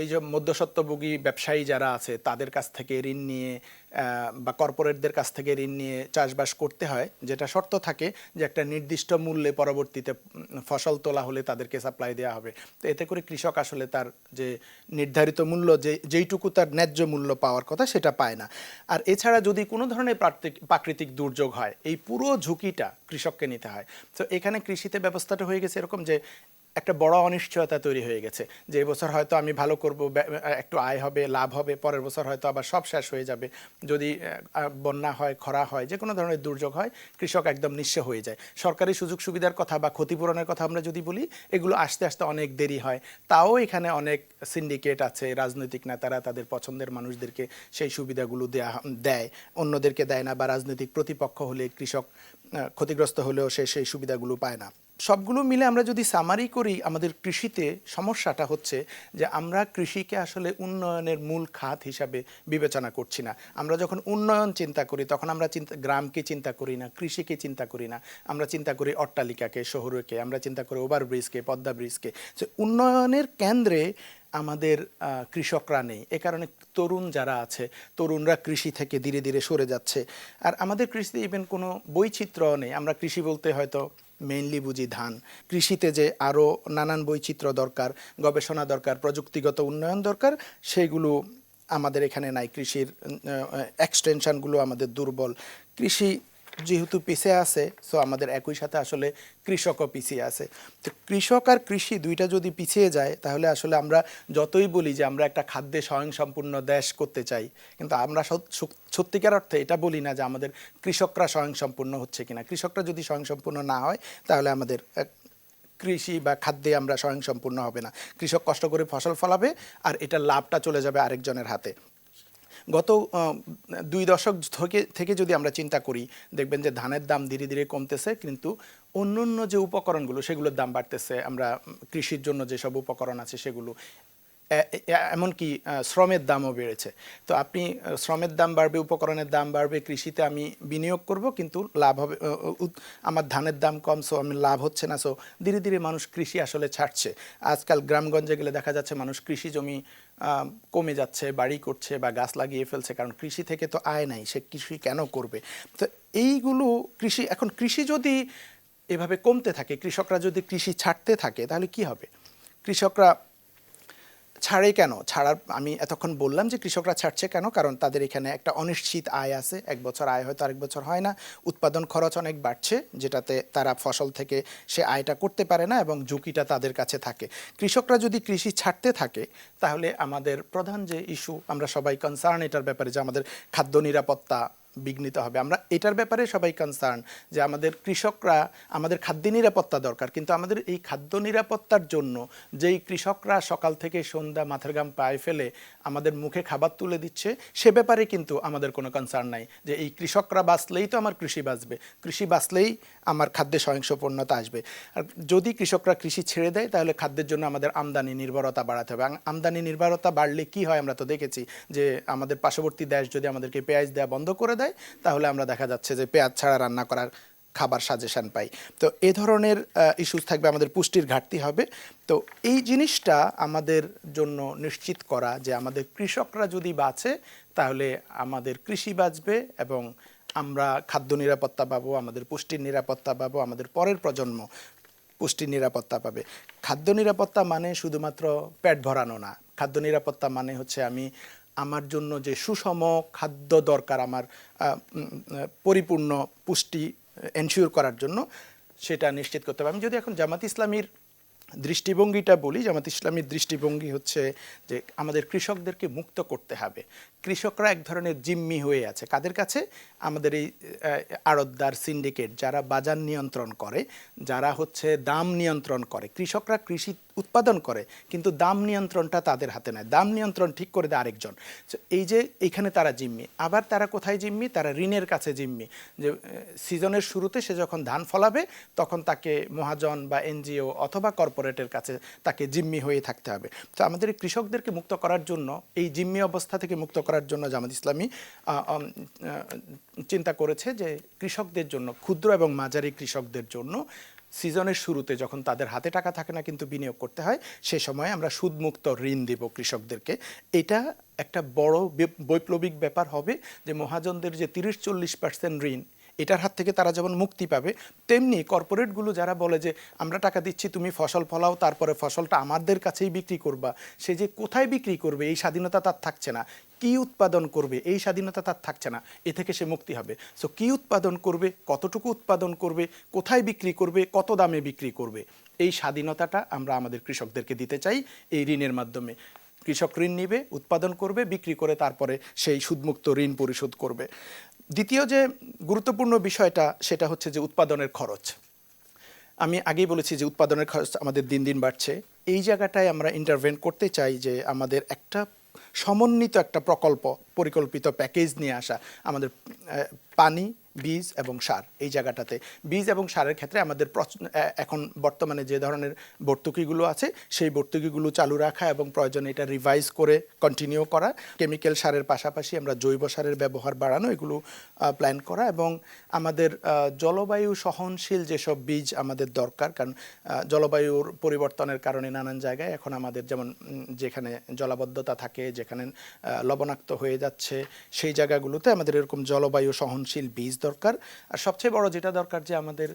এই যে মধ্যস্বত্বভোগী ব্যবসায়ী যারা আছে তাদের কাছ থেকে ঋণ নিয়ে বা কর্পোরেটদের কাছ থেকে ঋণ নিয়ে চাষবাস করতে হয়, যেটা শর্ত থাকে যে একটা নির্দিষ্ট মূল্যে পরবর্তীতে ফসল তোলা হলে তাদেরকে সাপ্লাই দেওয়া হবে। তো এতে করে কৃষক আসলে তার যে নির্ধারিত মূল্য, যেইটুকু তার ন্যায্য মূল্য পাওয়ার কথা, সেটা পায় না। আর এছাড়া যদি কোনো ধরনের প্রাকৃতিক দুর্যোগ হয়, এই পুরো ঝুঁকিটা কৃষককে নিতে হয়। তো এখানে কৃষিতে ব্যবস্থাটা হয়ে গেছে এরকম যে একটা বড় অনিশ্চয়তা তৈরি হয়ে গেছে যে এবছর হয়তো আমি ভালো করব, একটু আয় হবে, লাভ হবে, পরের বছর হয়তো আবার সব শেষ হয়ে যাবে। যদি বন্যা হয়, খরা হয়, যে কোনো ধরনের দুর্যোগ হয়, কৃষক একদম নিঃস্ব হয়ে যায়। সরকারি সুযোগ সুবিধার কথা বা ক্ষতিপূরণের কথা আমরা যদি বলি, এগুলো আসতে আসতে অনেক দেরি হয়। তাও এখানে অনেক সিন্ডিকেট আছে, রাজনৈতিক নেতারা তাদের পছন্দের মানুষদেরকে সেই সুবিধাগুলো দেয়, অন্যদেরকে দেয় না, বা রাজনৈতিক প্রতিপক্ষ হলে কৃষক ক্ষতিগ্রস্ত হলেও সে সেই সুবিধাগুলো পায় না। সবগুলো মিলে আমরা যদি সামারি করি, আমাদের কৃষিতে সমস্যাটা হচ্ছে যে আমরা কৃষিকে আসলে উন্নয়নের মূল খাত হিসাবে বিবেচনা করছি না। আমরা যখন উন্নয়ন চিন্তা করি তখন আমরা গ্রামকে চিন্তা করি না, কৃষিকে চিন্তা করি না। আমরা চিন্তা করি অট্টালিকাকে, শহরকে, আমরা চিন্তা করি ওভারব্রিজকে, পদ্মা ব্রিজকে। উন্নয়নের কেন্দ্রে আমাদের কৃষকরা নেই। এ কারণে তরুণ যারা আছে, তরুণরা কৃষি থেকে ধীরে ধীরে সরে যাচ্ছে। আর আমাদের কৃষিতে ইভেন কোনো বৈচিত্র্য নেই। আমরা কৃষি বলতে হয়তো মেইনলি বুঝি ধান। কৃষিতে যে আরও নানান বৈচিত্র্য দরকার, গবেষণা দরকার, প্রযুক্তিগত উন্নয়ন দরকার, সেগুলো আমাদের এখানে নাই। কৃষির এক্সটেনশনগুলো আমাদের দুর্বল। কৃষি যেহেতু পিছিয়ে আছে, সো আমাদের একই সাথে আসলে কৃষকও পিছিয়ে আছে। তো কৃষক আর কৃষি দুইটা যদি পিছিয়ে যায়, তাহলে আসলে আমরা যতই বলি যে আমরা একটা খাদ্যে স্বয়ংসম্পূর্ণ দেশ করতে চাই, কিন্তু আমরা সত্যিকার অর্থে এটা বলি না যে আমাদের কৃষকরা স্বয়ংসম্পূর্ণ হচ্ছে কিনা। কৃষকরা যদি স্বয়ংসম্পূর্ণ না হয়, তাহলে আমাদের কৃষি বা খাদ্যে আমরা স্বয়ংসম্পূর্ণ হবে না। কৃষক কষ্ট করে ফসল ফলাবে আর এটার লাভটা চলে যাবে আরেকজনের হাতে। গত 2 দশক থেকে যদি আমরা চিন্তা করি, দেখবেন যে ধানের দাম ধীরে ধীরে কমতেছে, কিন্তু অন্য অন্য যে উপকরণগুলো সেগুলোর দাম বাড়তেছে। আমরা কৃষির জন্য যেসব উপকরণ আছে সেগুলো, এমনকি শ্রমের দামও বেড়েছে। তো আপনি শ্রমের দাম বাড়বে, উপকরণের দাম বাড়বে, কৃষিতে আমি বিনিয়োগ করব কিন্তু লাভ হবে, আমার ধানের দাম কম, সো আমি লাভ হচ্ছে না। সো ধীরে ধীরে মানুষ কৃষি আসলে ছাড়ছে। আজকাল গ্রামগঞ্জে গেলে দেখা যাচ্ছে মানুষ কৃষি জমি কমে যাচ্ছে, বাড়ি করছে বা গাছ লাগিয়ে ফেলছে, কারণ কৃষি থেকে তো আয় নাই, সে কৃষি কেন করবে? তো এইগুলো এখন কৃষি যদি এভাবে কমতে থাকে, কৃষকরা যদি কৃষি ছাড়তে থাকে, তাহলে কি হবে? কৃষকরা ছাড়ে কেন? আমি এতক্ষণ বললাম যে কৃষকরা ছাড়ছে কেন, কারণ তাদের এখানে একটা অনিশ্চিত আয় আছে। এক বছর আয় হয়তো আরেক বছর হয় না। উৎপাদন খরচ অনেক বাড়ছে, যেটাতে তারা ফসল থেকে সে আয়টা করতে পারে না এবং ঝুঁকিটা তাদের কাছে থাকে। কৃষকরা যদি কৃষি ছাড়তে থাকে, তাহলে আমাদের প্রধান যে ইস্যু, আমরা সবাই কনসার্ন এটার ব্যাপারে, যে আমাদের খাদ্য নিরাপত্তা বিঘ্নিত হবে। আমরা এটার ব্যাপারে সবাই কনসার্ন যে আমাদের কৃষকরা, আমাদের খাদ্য নিরাপত্তা দরকার, কিন্তু আমাদের এই খাদ্য নিরাপত্তার জন্য যেই কৃষকরা সকাল থেকে সন্ধ্যা মাথার ঘাম পায়ে ফেলে আমাদের মুখে খাবার তুলে দিচ্ছে, সে ব্যাপারে কিন্তু আমাদের কোনো কনসার্ন নাই। যে এই কৃষকরা বাঁচলেই তো আমার কৃষি বাঁচবে, কৃষি বাঁচলেই আমার খাদ্যে স্বয়ংসম্পূর্ণতা আসবে। আর যদি কৃষকরা কৃষি ছেড়ে দেয়, তাহলে খাদ্যের জন্য আমাদের আমদানি নির্ভরতা বাড়াতে হবে। আমদানি নির্ভরতা বাড়লে কি হয় আমরা তো দেখেছি, যে আমাদের পার্শ্ববর্তী দেশ যদি আমাদেরকে পেঁয়াজ দেওয়া বন্ধ করে দেয়, তাহলে আমরা দেখা যাচ্ছে যে পেঁয়াজ ছাড়া রান্না করার খাবার সাজেশন পাই। তো এ ধরনের ইস্যুস থাকবে, আমাদের পুষ্টির ঘাটতি হবে। তো এই জিনিসটা আমাদের জন্য নিশ্চিত করা যে আমাদের কৃষকরা যদি বাঁচে, তাহলে আমাদের কৃষি বাঁচবে এবং আমরা খাদ্য নিরাপত্তা পাবো, আমাদের পুষ্টির নিরাপত্তা পাবো, আমাদের পরের প্রজন্ম পুষ্টির নিরাপত্তা পাবে। খাদ্য নিরাপত্তা মানে শুধুমাত্র পেট ভরানো না। খাদ্য নিরাপত্তা মানে হচ্ছে আমার জন্য যে সুষম খাদ্য দরকার, আমার পরিপূর্ণ পুষ্টি এনশিওর করার জন্য, সেটা নিশ্চিত করতে হবে। আমি যদি এখন জামাত ইসলামীর দৃষ্টিভঙ্গিটা বলি, জামাত ইসলামীর দৃষ্টিভঙ্গি হচ্ছে যে আমাদের কৃষকদেরকে মুক্ত করতে হবে। কৃষকরা এক ধরনের জিম্মি হয়ে আছে কাদের কাছে? আমাদের এই আড়তদার, সিন্ডিকেট, যারা বাজার নিয়ন্ত্রণ করে, যারা হচ্ছে দাম নিয়ন্ত্রণ করে। কৃষকরা কৃষি উৎপাদন করে, কিন্তু দাম নিয়ন্ত্রণটা তাদের হাতে নেয়, দাম নিয়ন্ত্রণ ঠিক করে দেয় আরেকজন। এই যে এইখানে তারা জিম্মি। আবার তারা কোথায় জিম্মি? তারা ঋণের কাছে জিম্মি। যে সিজনের শুরুতে সে যখন ধান ফলাবে, তখন তাকে মহাজন বা এনজিও অথবা কর্পোরেটের কাছে তাকে জিম্মি হয়ে থাকতে হবে। তো আমাদের এই কৃষকদেরকে মুক্ত করার জন্য, এই জিম্মি অবস্থা থেকে মুক্ত করার জন্য জামাত ইসলামী চিন্তা করেছে যে কৃষকদের জন্য, ক্ষুদ্র এবং মাঝারি কৃষকদের জন্য সিজনের শুরুতে যখন তাদের হাতে টাকা থাকে না কিন্তু বিনিয়োগ করতে হয়, সে সময় আমরা সুদমুক্ত ঋণ দেব কৃষকদেরকে। এটা একটা বড় বৈপ্লবিক ব্যাপার হবে, যে মহাজনদের যে 30-40% ঋণ, এটার হাত থেকে তারা যেমন মুক্তি পাবে, তেমনি কর্পোরেটগুলো যারা বলে যে আমরা টাকা দিচ্ছি, তুমি ফসল ফলাও, তারপরে ফসলটা আমাদের কাছেই বিক্রি করবা, সে যে কোথায় বিক্রি করবে এই স্বাধীনতা তার থাকছে না। কি উৎপাদন করবে এই স্বাধীনতা তার থাকছে না, এ থেকে সে মুক্তি হবে। সো কি উৎপাদন করবে, কতটুকু উৎপাদন করবে, কোথায় বিক্রি করবে, কত দামে বিক্রি করবে, এই স্বাধীনতাটা আমরা আমাদের কৃষকদেরকে দিতে চাই এই ঋণের মাধ্যমে। কৃষক ঋণ নিবে, উৎপাদন করবে, বিক্রি করে তারপরে সেই সুদমুক্ত ঋণ পরিশোধ করবে। দ্বিতীয় যে গুরুত্বপূর্ণ বিষয়টা সেটা হচ্ছে যে উৎপাদনের খরচ। আমি আগেই বলেছি যে উৎপাদনের খরচ আমাদের দিন দিন বাড়ছে। এই জায়গাটায় আমরা ইন্টারভেন করতে চাই যে আমাদের একটা সমন্বিত একটা প্রকল্প, পরিকল্পিত প্যাকেজ নিয়ে আসা। আমাদের পানি, বীজ এবং সার, এই জায়গাটাতে বীজ এবং সারের ক্ষেত্রে আমাদের এখন বর্তমানে যে ধরনের ভর্তুকিগুলো আছে সেই ভর্তুকিগুলো চালু রাখা এবং প্রয়োজনে এটা রিভাইজ করে কন্টিনিউ করা। কেমিক্যাল সারের পাশাপাশি আমরা জৈব সারের ব্যবহার বাড়ানো, এগুলো প্ল্যান করা। এবং আমাদের জলবায়ু সহনশীল যেসব বীজ আমাদের দরকার, কারণ জলবায়ুর পরিবর্তনের কারণে নানান জায়গায় এখন আমাদের যেমন যেখানে জলাবদ্ধতা থাকে, যেখানে লবণাক্ত হয়ে যাচ্ছে, সেই জায়গাগুলোতে আমাদের এরকম জলবায়ু সহনশীল বীজ দরকার। আর সবচেয়ে বড় যেটা দরকার যে আমাদের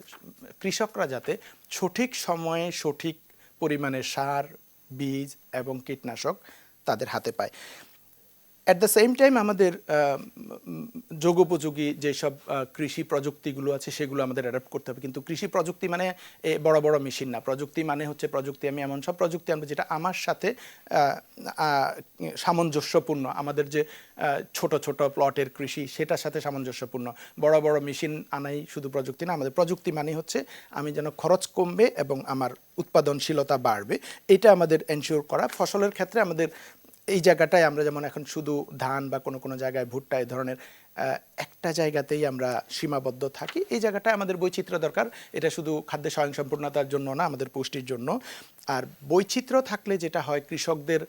কৃষকরা যাতে সঠিক সময়ে সঠিক পরিমাণে সার, বীজ এবং কীটনাশক তাদের হাতে পায়। অ্যাট দ্য সেম টাইম আমাদের যোগোপযোগী যেসব কৃষি প্রযুক্তিগুলো আছে সেগুলো আমাদের অ্যাডাপ্ট করতে হবে। কিন্তু কৃষি প্রযুক্তি মানে বড় বড় মেশিন না। প্রযুক্তি মানে হচ্ছে প্রযুক্তি, আমি এমন সব প্রযুক্তি আনবো যেটা আমার সাথে সামঞ্জস্যপূর্ণ। আমাদের যে ছোট ছোট প্লটের কৃষি সেটার সাথে সামঞ্জস্যপূর্ণ। বড় বড় মেশিন আনাই শুধু প্রযুক্তি না। আমাদের প্রযুক্তি মানে হচ্ছে আমি যেন খরচ কমবে এবং আমার উৎপাদনশীলতা বাড়বে, এটা আমাদের এনশিওর করা। ফসলের ক্ষেত্রে আমাদের এই জায়গাটায় আমরা যেমন এখন শুধু ধান বা কোনো কোনো জায়গায় ভুট্টা, এই ধরনের একটা জায়গাতেই আমরা সীমাবদ্ধ থাকি। এই জায়গাটায় আমাদের বৈচিত্র্য দরকার। এটা শুধু খাদ্যে স্বয়ংসম্পূর্ণতার জন্য না, আমাদের পুষ্টির জন্য। আর বৈচিত্র্য থাকলে যেটা হয়, কৃষকদের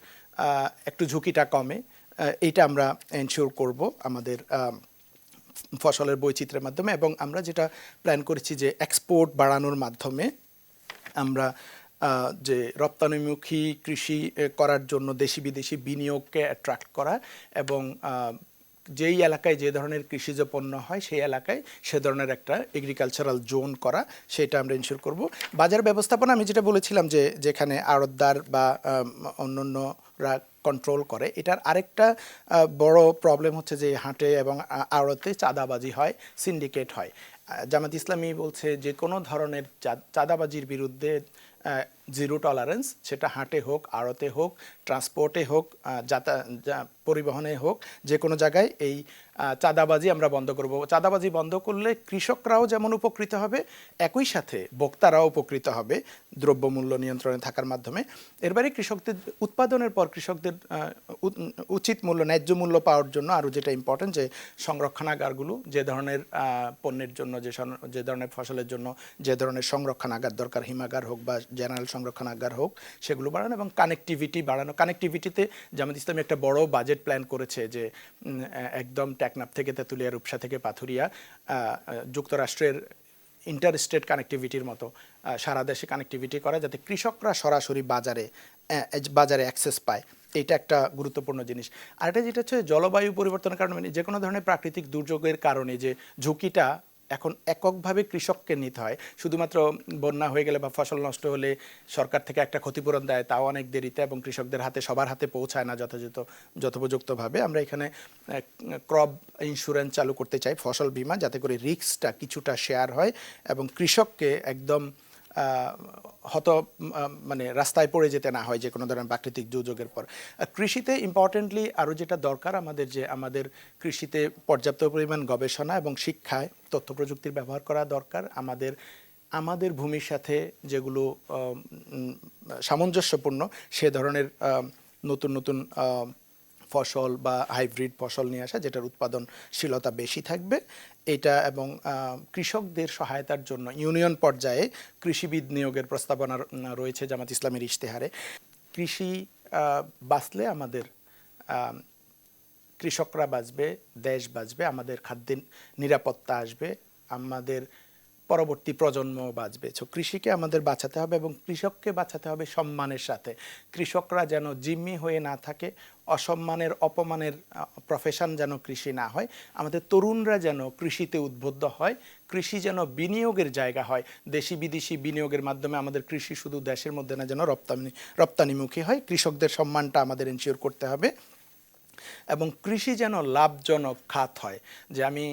একটু ঝুঁকিটা কমে। এইটা আমরা এনশিওর করব আমাদের ফসলের বৈচিত্র্যের মাধ্যমে। এবং আমরা যেটা প্ল্যান করেছি যে এক্সপোর্ট বাড়ানোর মাধ্যমে আমরা যে রপ্তানিমুখী কৃষি করার জন্য দেশি বিদেশি বিনিয়োগকে অ্যাট্রাক্ট করা এবং যেই এলাকায় যে ধরনের কৃষিজ পণ্য হয় সেই এলাকায় সে ধরনের একটা এগ্রিকালচারাল জোন করা, সেটা আমরা ইনশিওর করব। বাজার ব্যবস্থাপনা আমি যেটা বলেছিলাম যে যেখানে আড়তদার বা অন্যান্যরা কন্ট্রোল করে, এটার আরেকটা বড় প্রবলেম হচ্ছে যে হাটে এবং আড়তে চাঁদাবাজি হয়, সিন্ডিকেট হয়। জামাত ইসলামী বলছে যে কোনো ধরনের চাঁদাবাজির বিরুদ্ধে জিরো টলারেন্স, সেটা হাটে হোক, আড়তে হোক, ট্রান্সপোর্টে হোক, পরিবহনে হোক, যে কোনো জায়গায় এই চাঁদাবাজি আমরা বন্ধ করব। চাঁদাবাজি বন্ধ করলে কৃষকরাও যেমন উপকৃত হবে, একই সাথে ভোক্তারাও উপকৃত হবে দ্রব্যমূল্য নিয়ন্ত্রণে থাকার মাধ্যমে। এর বাইরে কৃষকদের উৎপাদনের পর কৃষকদের উচিত মূল্য, ন্যায্য মূল্য পাওয়ার জন্য আরও যেটা ইম্পর্টেন্ট যে সংরক্ষণাগারগুলো, যে ধরনের পণ্যের জন্য, যে ধরনের ফসলের জন্য যে ধরনের সংরক্ষণাগার দরকার, হিমাগার হোক বা জেনারেল সংরক্ষণাগার হোক, সেগুলো বাড়ানো এবং কানেক্টিভিটি বাড়ানো। কানেক্টিভিটিতে জামাত ইসলামী একটা বড় বাজেট প্ল্যান করেছে যে একদম টেকনাফ থেকে তেঁতুলিয়া, রূপসা থেকে পাথুরিয়া, যুক্তরাষ্ট্রের ইন্টারস্টেট কানেক্টিভিটির মতো সারা দেশে কানেক্টিভিটি করা, যাতে কৃষকরা সরাসরি বাজারে অ্যাক্সেস পায়। এটা একটা গুরুত্বপূর্ণ জিনিস। আর এটা যেটা হচ্ছে জলবায়ু পরিবর্তনের কারণে, যে কোনো ধরনের প্রাকৃতিক দুর্যোগের কারণে যে ঝুঁকিটা এখন এককভাবে কৃষককে নিতে হয়। শুধুমাত্র বন্যা হয়ে গেলে বা ফসল নষ্ট হলে সরকার থেকে একটা ক্ষতিপূরণ দেয়, তাও অনেক দেরিতে এবং কৃষকদের হাতে, সবার হাতে পৌঁছায় না যথোপযুক্তভাবে। আমরা এখানে ক্রপ ইন্স্যুরেন্স চালু করতে চাই, ফসল বীমা, যাতে করে রিস্কটা কিছুটা শেয়ার হয় এবং কৃষককে একদম মানে রাস্তায় পড়ে যেতে না হয় যে কোনো ধরনের প্রাকৃতিক দুর্যোগের পর। কৃষিতে ইম্পর্টেন্টলি আরও যেটা দরকার আমাদের কৃষিতে পর্যাপ্ত পরিমাণ গবেষণা এবং শিক্ষায় তথ্য প্রযুক্তির ব্যবহার করা দরকার। আমাদের ভূমির সাথে যেগুলো সামঞ্জস্যপূর্ণ সে ধরনের নতুন নতুন ফসল বা হাইব্রিড ফসল নিয়ে আসা, যেটার উৎপাদনশীলতা বেশি থাকবে এটা। এবং কৃষকদের সহায়তার জন্য ইউনিয়ন পর্যায়ে কৃষিবিদ নিয়োগের প্রস্তাবনা রয়েছে জামাত ইসলামের ইশতেহারে। কৃষি বাঁচলে আমাদের কৃষকরা বাঁচবে, দেশ বাঁচবে, আমাদের খাদ্যের নিরাপত্তা আসবে, আমাদের পরবর্তী প্রজন্ম বাঁচবে। সো কৃষিকে আমাদের বাঁচাতে হবে এবং কৃষককে বাঁচাতে হবে সম্মানের সাথে। কৃষকরা যেন জিম্মি হয়ে না থাকে, অসম্মানের, অপমানের প্রফেশন যেন কৃষি না হয়। আমাদের তরুণরা যেন কৃষিতে উদ্বুদ্ধ হয়, কৃষি যেন বিনিয়োগের জায়গা হয়। দেশি বিদেশি বিনিয়োগের মাধ্যমে আমাদের কৃষি শুধু দেশের মধ্যে না, যেন রপ্তানিমুখী হয়। কৃষকদের সম্মানটা আমাদের এনশিওর করতে হবে। এবং কৃষি যেন লাভজনক খাত হয়, যে আমি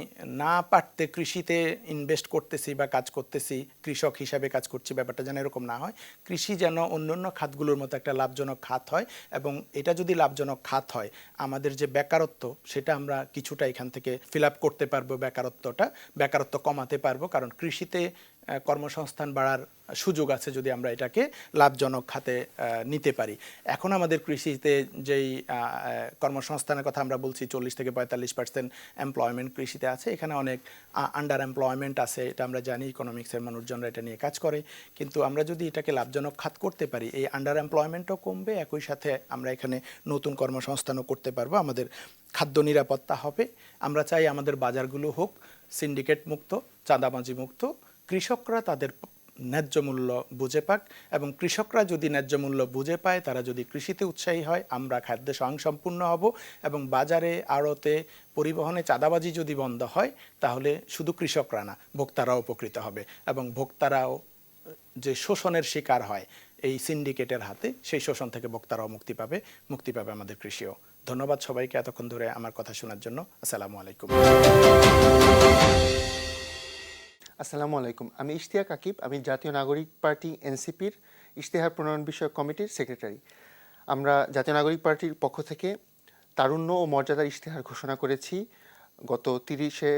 না পারতে কৃষিতে ইনভেস্ট করতেছি বা কাজ করতেছি, কৃষক হিসাবে কাজ করছি, ব্যাপারটা যেন এরকম না হয়। কৃষি যেন অন্যান্য খাতগুলোর মতো একটা লাভজনক খাত হয়, এবং এটা যদি লাভজনক খাত হয়, আমাদের যে বেকারত্ব সেটা আমরা কিছুটা এখান থেকে ফিল আপ করতে পারবো, বেকারত্ব কমাতে পারবো, কারণ কৃষিতে কর্মসংস্থান বাড়ার সুযোগ আছে যদি আমরা এটাকে লাভজনক খাতে নিতে পারি। এখন আমাদের কৃষিতে যেই কর্মসংস্থানের কথা আমরা বলছি, 40-45% এমপ্লয়মেন্ট কৃষিতে আছে, এখানে অনেক আন্ডার এমপ্লয়মেন্ট আছে, এটা আমরা জানি, ইকোনমিক্সের মানুষজনরা এটা নিয়ে কাজ করে। কিন্তু আমরা যদি এটাকে লাভজনক খাত করতে পারি, এই আন্ডার এমপ্লয়মেন্টও কমবে, একই সাথে আমরা এখানে নতুন কর্মসংস্থানও করতে পারবো, আমাদের খাদ্য নিরাপত্তা হবে। আমরা চাই আমাদের বাজারগুলো হোক সিন্ডিকেট মুক্ত, চাঁদাবাজি মুক্ত, কৃষকরা তাদের ন্যায্য মূল্য বুঝে পাক, এবং কৃষকরা যদি ন্যায্য মূল্য বুঝে পায়, তারা যদি কৃষিতে উৎসাহী হয়, আমরা খাদ্যে স্বয়ংসম্পূর্ণ হব, এবং বাজারে, আড়তে, পরিবহনে চাঁদাবাজি যদি বন্ধ হয়, তাহলে শুধু কৃষকরা না, ভোক্তারাও উপকৃত হবে, এবং ভোক্তারাও যে শোষণের শিকার হয় এই সিন্ডিকেটের হাতে, সেই শোষণ থেকে ভোক্তারাও মুক্তি পাবে আমাদের কৃষিও। ধন্যবাদ সবাইকে এতক্ষণ ধরে আমার কথা শোনার জন্য। আসসালামু আলাইকুম। আসসালামু আলাইকুম। আমি ইশতিয়াক আকিব। আমি জাতীয় নাগরিক পার্টি এনসিপির ইশতেহার প্রণয়ন বিষয়ক কমিটির সেক্রেটারি। আমরা জাতীয় নাগরিক পার্টির পক্ষ থেকে তারুণ্য ও মর্যাদার ইশতেহার ঘোষণা করেছি গত 30শে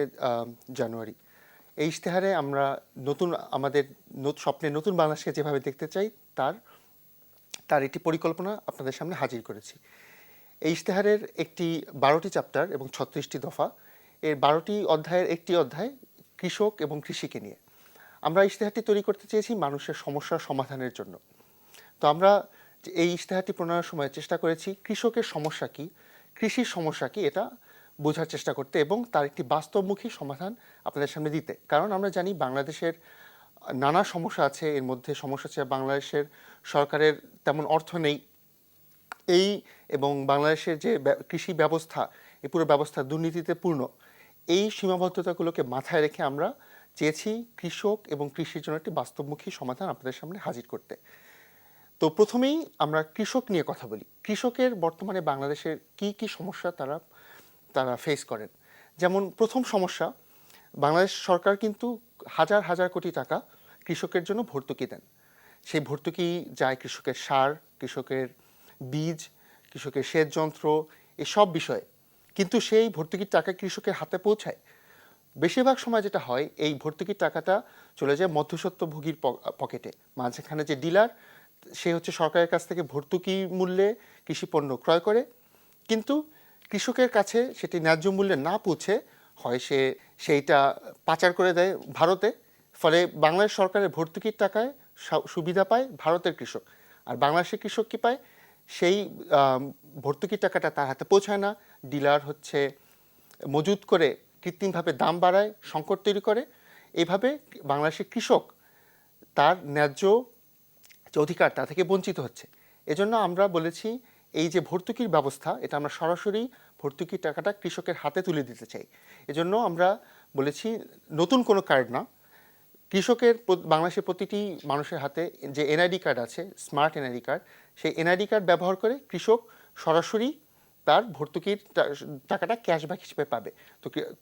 জানুয়ারি। এই ইশতেহারে আমরা আমাদের স্বপ্নের নতুন বাংলাদেশকে যেভাবে দেখতে চাই তার একটি পরিকল্পনা আপনাদের সামনে হাজির করেছি। এই ইশতেহারের একটি 12টি চ্যাপ্টার এবং 36টি দফা। এর 12টি অধ্যায়ের একটি অধ্যায় কৃষক এবং কৃষিকে নিয়ে। আমরা ইশতেহারটি তৈরি করতে চেয়েছি মানুষের সমস্যার সমাধানের জন্য। তো আমরা এই ইশতেহারটি প্রণয়নের সময় চেষ্টা করেছি কৃষকের সমস্যা কী, কৃষির সমস্যা কী, এটা বোঝার চেষ্টা করতে এবং তার একটি বাস্তবমুখী সমাধান আপনাদের সামনে দিতে। কারণ আমরা জানি বাংলাদেশের নানা সমস্যা আছে, এর মধ্যে সমস্যা হচ্ছে বাংলাদেশের সরকারের তেমন অর্থ নেই, এবং বাংলাদেশের যে কৃষি ব্যবস্থা, এই পুরো ব্যবস্থা দুর্নীতিতে পূর্ণ। এই সীমাবদ্ধতাগুলোকে মাথায় রেখে আমরা চেয়েছি কৃষক এবং কৃষির জন্য একটি বাস্তবমুখী সমাধান আপনাদের সামনে হাজির করতে। তো প্রথমেই আমরা কৃষক নিয়ে কথা বলি। কৃষকের বর্তমানে বাংলাদেশের কি কি সমস্যা তারা ফেস করেন। যেমন প্রথম সমস্যা, বাংলাদেশ সরকার কিন্তু হাজার হাজার কোটি টাকা কৃষকের জন্য ভর্তুকি দেন। সেই ভর্তুকি যায় কৃষকের সার, কৃষকের বীজ, কৃষকের সেচ যন্ত্র, এসব বিষয়ে। কিন্তু সেই ভর্তুকির টাকা কৃষকের হাতে পৌঁছায়? বেশিরভাগ সময় যেটা হয়, এই ভর্তুকির টাকাটা চলে যায় মধ্যস্বত্বভোগীর পকেটে। মাঝখানে যে ডিলার, সে হচ্ছে সরকারের কাছ থেকে ভর্তুকি মূল্যে কৃষি পণ্য ক্রয় করে, কিন্তু কৃষকের কাছে সেটি ন্যায্য মূল্যে না পৌঁছে হয় সেইটা পাচার করে দেয় ভারতে। ফলে বাংলাদেশ সরকারের ভর্তুকির টাকায় সুবিধা পায় ভারতের কৃষক, আর বাংলাদেশের কৃষক কি পায়? সেই ভর্তুকির টাকাটা তার হাতে পৌঁছায় না। ডিলার হচ্ছে মজুত করে কৃত্রিমভাবে দাম বাড়ায়, সংকট তৈরি করে। এইভাবে বাংলাদেশের কৃষক তার ন্যায্য যে অধিকার, তা থেকে বঞ্চিত হচ্ছে। এজন্য আমরা বলেছি এই যে ভর্তুকির ব্যবস্থা, এটা আমরা সরাসরি ভর্তুকির টাকাটা কৃষকের হাতে তুলে দিতে চাই। এজন্য আমরা বলেছি নতুন কোনো কার্ড না, বাংলাদেশের প্রতিটি মানুষের হাতে যে এনআইডি কার্ড আছে, স্মার্ট এনআইডি কার্ড, সেই এনআইডি কার্ড ব্যবহার করে কৃষক সরাসরি তার ভর্তুকির টাকাটা ক্যাশব্যাক হিসেবে পাবে।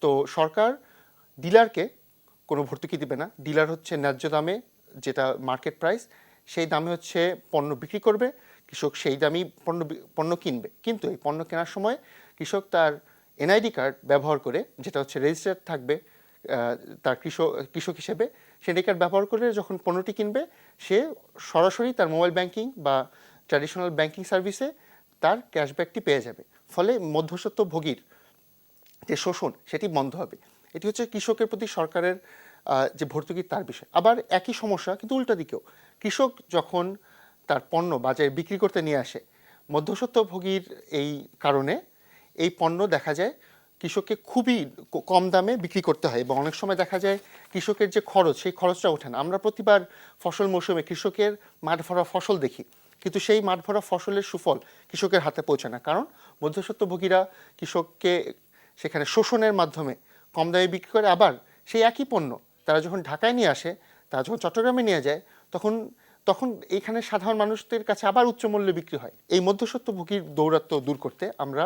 তো সরকার ডিলারকে কোনো ভর্তুকি দিবে না। ডিলার হচ্ছে ন্যায্য দামে, যেটা মার্কেট প্রাইস, সেই দামে হচ্ছে পণ্য বিক্রি করবে, কৃষক সেই দামেই পণ্য কিনবে। কিন্তু এই পণ্য কেনার সময় কৃষক তার এনআইডি কার্ড ব্যবহার করে, যেটা হচ্ছে রেজিস্টার্ড থাকবে তার কৃষক হিসেবে, সেই এনআইডি কার্ড ব্যবহার করে যখন পণ্যটি কিনবে, সে সরাসরি তার মোবাইল ব্যাংকিং বা ট্র্যাডিশনাল ব্যাংকিং সার্ভিসে তার ক্যাশব্যাকটি পেয়ে যাবে। ফলে মধ্যস্বত্বভোগীর যে শোষণ, সেটি বন্ধ হবে। এটি হচ্ছে কৃষকের প্রতি সরকারের যে ভর্তুকি, তার বিষয়। আবার একই সমস্যা কিন্তু উল্টা দিকেও। কৃষক যখন তার পণ্য বাজারে বিক্রি করতে নিয়ে আসে, মধ্যস্বত্বভোগীর এই কারণে এই পণ্য দেখা যায় কৃষককে খুবই কম দামে বিক্রি করতে হয়, এবং অনেক সময় দেখা যায় কৃষকের যে খরচ, সেই খরচটা ওঠে না। আমরা প্রতিবার ফসল মৌসুমে কৃষকের মাঠ ভরা ফসল দেখি, কিন্তু সেই মাঠ ভরা ফসলের সুফল কৃষকের হাতে পৌঁছে না, কারণ মধ্যস্বত্বভোগীরা কৃষককে সেখানে শোষণের মাধ্যমে কম দামে বিক্রি করে। আবার সেই একই পণ্য তারা যখন ঢাকায় নিয়ে আসে, তারা যখন চট্টগ্রামে নিয়ে যায়, তখন এইখানে সাধারণ মানুষদের কাছে আবার উচ্চ মূল্যে বিক্রি হয়। এই মধ্যস্বত্বভোগীর দৌরাত্ম্য দূর করতে আমরা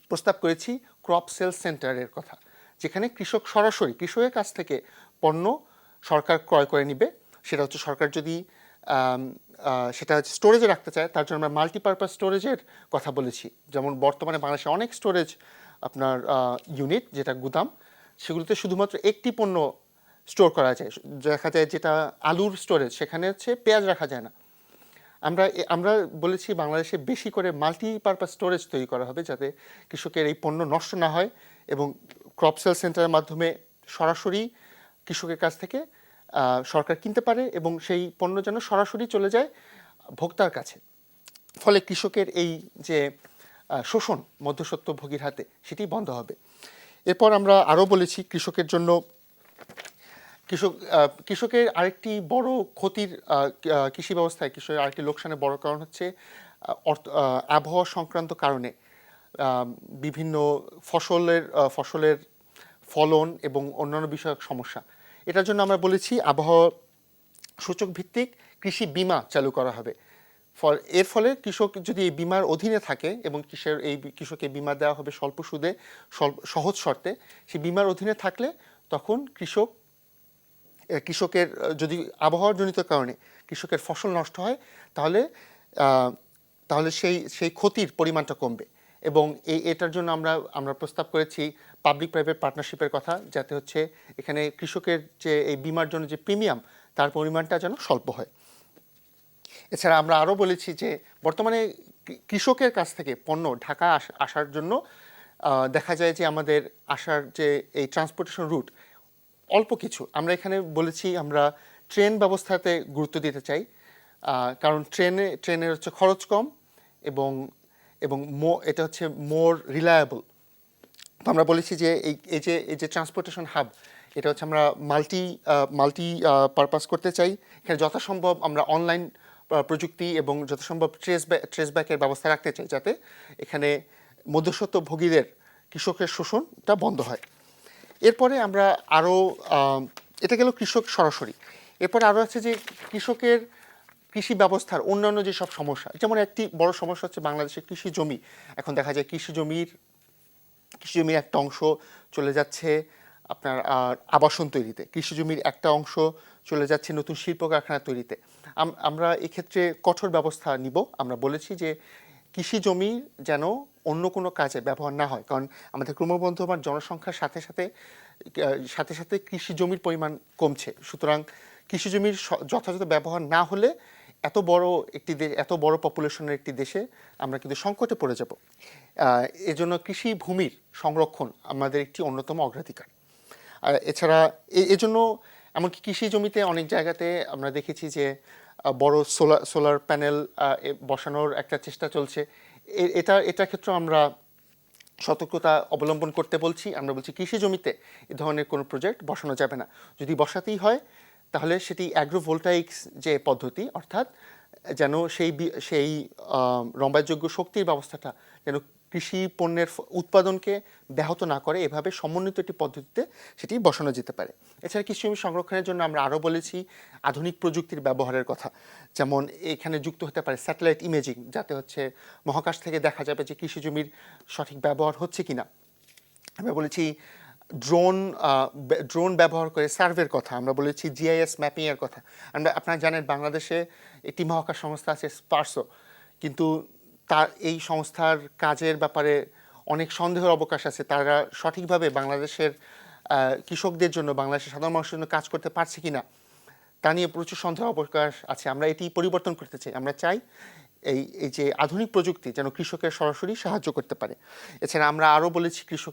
প্রস্তাব করেছি ক্রপ সেল সেন্টারের কথা, যেখানে কৃষক সরাসরি কৃষকের কাছ থেকে পণ্য সরকার ক্রয় করে নিবে। সেটা হচ্ছে সরকার যদি সেটা স্টোরেজে রাখতে চায়, তার জন্য আমরা মাল্টিপারপাস স্টোরেজের কথা বলেছি। যেমন বর্তমানে বাংলাদেশে অনেক স্টোরেজ আপনার ইউনিট, যেটা গুদাম, সেগুলোতে শুধুমাত্র একটি পণ্য স্টোর করা যায়। দেখা যায় যেটা আলুর স্টোরেজ, সেখানে হচ্ছে পেঁয়াজ রাখা যায় না। আমরা বলেছি বাংলাদেশে বেশি করে মাল্টিপারপাস স্টোরেজ তৈরি করা হবে, যাতে কৃষকের এই পণ্য নষ্ট না হয় এবং ক্রপ সেল সেন্টারের মাধ্যমে সরাসরি কৃষকের কাছ থেকে সরকার কিনতে পারে এবং সেই পণ্য যেন সরাসরি চলে যায় ভোক্তার কাছে। ফলে কৃষকের এই যে শোষণ মধ্যস্বত্বভোগীর হাতে, সেটি বন্ধ হবে। এরপর আমরা আরও বলেছি কৃষকের আরেকটি বড় ক্ষতির কৃষি ব্যবস্থায় কৃষকের আরেকটি লোকসানের বড় কারণ হচ্ছে আবহাওয়া সংক্রান্ত কারণে বিভিন্ন ফসলের ফলন এবং অন্যান্য বিষয়ক সমস্যা। এটার জন্য আমরা বলেছি আবহাওয়া সূচক ভিত্তিক কৃষি বীমা চালু করা হবে। এর ফলে কৃষক যদি এই বীমার অধীনে থাকে এবং কৃষকের বীমা দেওয়া হবে স্বল্প সুদে, সহজ শর্তে, সেই বীমার অধীনে থাকলে তখন কৃষকের যদি আবহাওয়াজনিত কারণে কৃষকের ফসল নষ্ট হয়, তাহলে সেই ক্ষতির পরিমাণটা কমবে। এবং এটার জন্য আমরা প্রস্তাব করেছি পাবলিক প্রাইভেট পার্টনারশিপের কথা, যাতে হচ্ছে এখানে কৃষকের যে এই বীমার জন্য যে প্রিমিয়াম, তার পরিমাণটা যেন স্বল্প হয়। এছাড়া আমরা আরও বলেছি যে বর্তমানে কৃষকের কাছ থেকে পণ্য ঢাকা আসার জন্য দেখা যায় যে আমাদের আসার যে এই ট্রান্সপোর্টেশন রুট অল্প কিছু। আমরা এখানে বলেছি আমরা ট্রেন ব্যবস্থাতে গুরুত্ব দিতে চাই, কারণ ট্রেনের হচ্ছে খরচ কম এবং এটা হচ্ছে মোর রিলায়েবল। তো আমরা বলেছি যে এই যে ট্রান্সপোর্টেশন হাব, এটা হচ্ছে আমরা মাল্টি পারপাস করতে চাই। এখানে যথাসম্ভব আমরা অনলাইন প্রযুক্তি এবং যথাসম্ভব ট্রেসব্যাকের ব্যবস্থা রাখতে চাই, যাতে এখানে মধ্যস্বত্বভোগীদের কৃষকের শোষণটা বন্ধ হয়। এরপরে আমরা আরও এটা গেল কৃষক সরাসরি। এরপরে আরও আছে যে কৃষকের কৃষি ব্যবস্থার অন্যান্য যেসব সমস্যা, যেমন একটি বড় সমস্যা হচ্ছে বাংলাদেশের কৃষি জমি। এখন দেখা যায় কৃষি জমির একটা অংশ চলে যাচ্ছে আপনার আবাসন তৈরিতে, কৃষি জমির একটা অংশ চলে যাচ্ছে নতুন শিল্প কারখানা তৈরিতে। আমরা এক্ষেত্রে কঠোর ব্যবস্থা নিব। আমরা বলেছি যে কৃষি জমি যেন অন্য কোনো কাজে ব্যবহার না হয়, কারণ আমাদের ক্রমবর্ধমান জনসংখ্যার সাথে সাথে কৃষি জমির পরিমাণ কমছে। সুতরাং কৃষি জমির যথাযথ ব্যবহার না হলে এত বড় পপুলেশনের একটি দেশে আমরা কিন্তু সংকটে পড়ে যাব। এজন্য কৃষি ভূমির সংরক্ষণ আমাদের একটি অন্যতম অগ্রাধিকার। এছাড়া এজন্য এমনকি কৃষি জমিতে অনেক জায়গাতে আমরা দেখেছি যে বড় সোলার প্যানেল বসানোর একটা চেষ্টা চলছে। এটা ক্ষেত্রে আমরা সতর্কতা অবলম্বন করতে বলছি। আমরা বলছি কৃষি জমিতে এ ধরনের কোনো প্রজেক্ট বসানো যাবে না। যদি বসাতেই হয়, তাহলে সেটি অ্যাগ্রোভোল্টাইক্স যে পদ্ধতি, অর্থাৎ যেন সেই রম্বাযোগ্য শক্তির ব্যবস্থাটা যেন কৃষি পণ্যের উৎপাদনকে ব্যাহত না করে, এভাবে সমন্বিত একটি পদ্ধতিতে সেটি বসানো যেতে পারে। এছাড়া কৃষি জমি সংরক্ষণের জন্য আমরা আরও বলেছি আধুনিক প্রযুক্তির ব্যবহারের কথা। যেমন এখানে যুক্ত হতে পারে স্যাটেলাইট ইমেজিং, যাতে হচ্ছে মহাকাশ থেকে দেখা যাবে যে কৃষি জমির সঠিক ব্যবহার হচ্ছে কিনা। আমরা বলেছি ড্রোন ব্যবহার করে সার্ভের কথা। আমরা বলেছি জিআইএস ম্যাপিংয়ের কথা। আপনারা জানেন বাংলাদেশে একটি মহাকাশ সংস্থা আছে স্পারসো, কিন্তু এই সংস্থার কাজের ব্যাপারে অনেক সন্দেহের অবকাশ আছে। তারা সঠিকভাবে বাংলাদেশের কৃষকদের জন্য, বাংলাদেশের সাধারণ মানুষের জন্য কাজ করতে পারছে কিনা, তা নিয়ে প্রচুর সন্দেহের অবকাশ আছে। আমরা এটি পরিবর্তন করতে চাই। আমরা চাই এই যে আধুনিক প্রযুক্তি যেন কৃষকের সরাসরি সাহায্য করতে পারে। এছাড়া আমরা আরও বলেছি কৃষি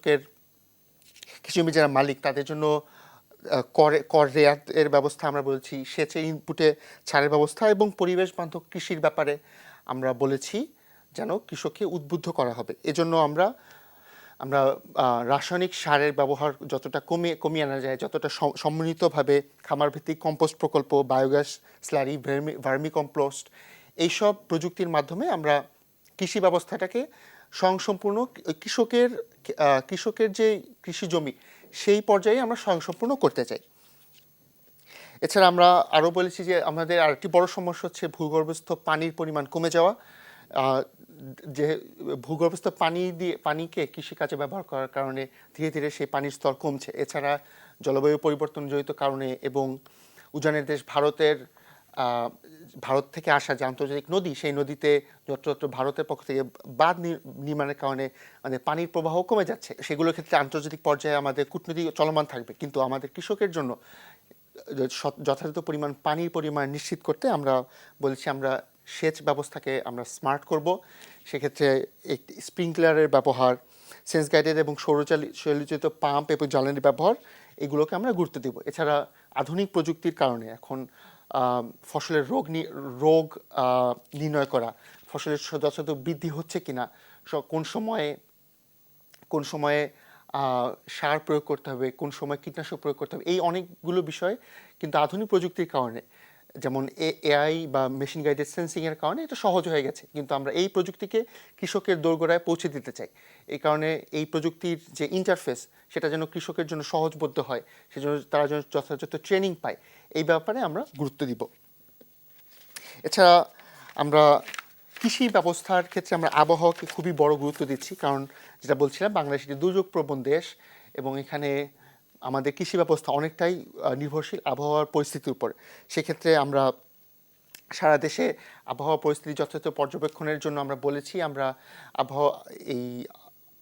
জমি যারা মালিক, তাদের জন্য কর রেয়াতের ব্যবস্থা আমরা বলেছি, সেচের ইনপুটে ছাড়ের ব্যবস্থা এবং পরিবেশ বান্ধব কৃষির ব্যাপারে আমরা বলেছি যেন কৃষককে উদ্বুদ্ধ করা হবে। এজন্য আমরা রাসায়নিক সারের ব্যবহার যতটা কমিয়ে আনা যায়, যতটা সম্মিলিতভাবে খামারভিত্তিক কম্পোস্ট প্রকল্প, বায়োগ্যাস স্লারি, ভার্মি কম্পোস্ট, এইসব প্রযুক্তির মাধ্যমে আমরা কৃষি ব্যবস্থাটাকে স্বয়ংসম্পূর্ণ কৃষকের যে কৃষি জমি, সেই পর্যায়ে আমরা স্বয়ংসম্পূর্ণ করতে চাই। এছাড়া আমরা আরও বলেছি যে আমাদের আরেকটি বড় সমস্যা হচ্ছে ভূগর্ভস্থ পানির পরিমাণ কমে যাওয়া। যে ভূগর্ভস্থ পানিকে কৃষিকাজে ব্যবহার করার কারণে ধীরে ধীরে সেই পানির স্তর কমছে। এছাড়া জলবায়ু পরিবর্তনজনিত কারণে এবং উজানের দেশ ভারত থেকে আসা যে আন্তর্জাতিক নদী, সেই নদীতে যত্র ভারতের পক্ষ থেকে বাঁধ নির্মাণের কারণে মানে পানির প্রবাহ কমে যাচ্ছে। সেগুলোর ক্ষেত্রে আন্তর্জাতিক পর্যায়ে আমাদের কূটনীতি চলমান থাকবে, কিন্তু আমাদের কৃষকের জন্য যথাযথ পানির পরিমাণ নিশ্চিত করতে আমরা বলেছি আমরা সেচ ব্যবস্থাকে আমরা স্মার্ট করব। সেক্ষেত্রে একটি স্প্রিংকলারের ব্যবহার, সেন্স গাইডেড এবং সৌরচালিত পাম্প এবং জ্বালানি ব্যবহার, এগুলোকে আমরা গুরুত্ব দেব। এছাড়া আধুনিক প্রযুক্তির কারণে এখন ফসলের রোগ নির্ণয় করা, ফসলের যথাযথ বৃদ্ধি হচ্ছে কিনা, কোন সময়ে সার প্রয়োগ করতে হবে, কোন সময় কীটনাশক প্রয়োগ করতে হবে, এই অনেকগুলো বিষয় কিন্তু আধুনিক প্রযুক্তির কারণে, যেমন এআই বা মেশিন গাইডেড সেন্সিংয়ের কারণে এটা সহজ হয়ে গেছে। কিন্তু আমরা এই প্রযুক্তিকে কৃষকের দোরগোড়ায় পৌঁছে দিতে চাই। এই কারণে এই প্রযুক্তির যে ইন্টারফেস, সেটা যেন কৃষকের জন্য সহজবোধ্য হয়, সেজন্য তারা যেন যথাযথ ট্রেনিং পায়, এই ব্যাপারে আমরা গুরুত্ব দিব। এছাড়া আমরা কৃষি ব্যবস্থার ক্ষেত্রে আমরা আবহাওয়াকে খুবই বড় গুরুত্ব দিচ্ছি, কারণ যেটা বলছিলাম বাংলাদেশ একটি দুর্যোগপ্রবণ দেশ এবং এখানে আমাদের কৃষি ব্যবস্থা অনেকটাই নির্ভরশীল আবহাওয়ার পরিস্থিতির উপর। সেক্ষেত্রে আমরা সারা দেশে আবহাওয়া পরিস্থিতি যথাযথ পর্যবেক্ষণের জন্য আমরা বলেছি আমরা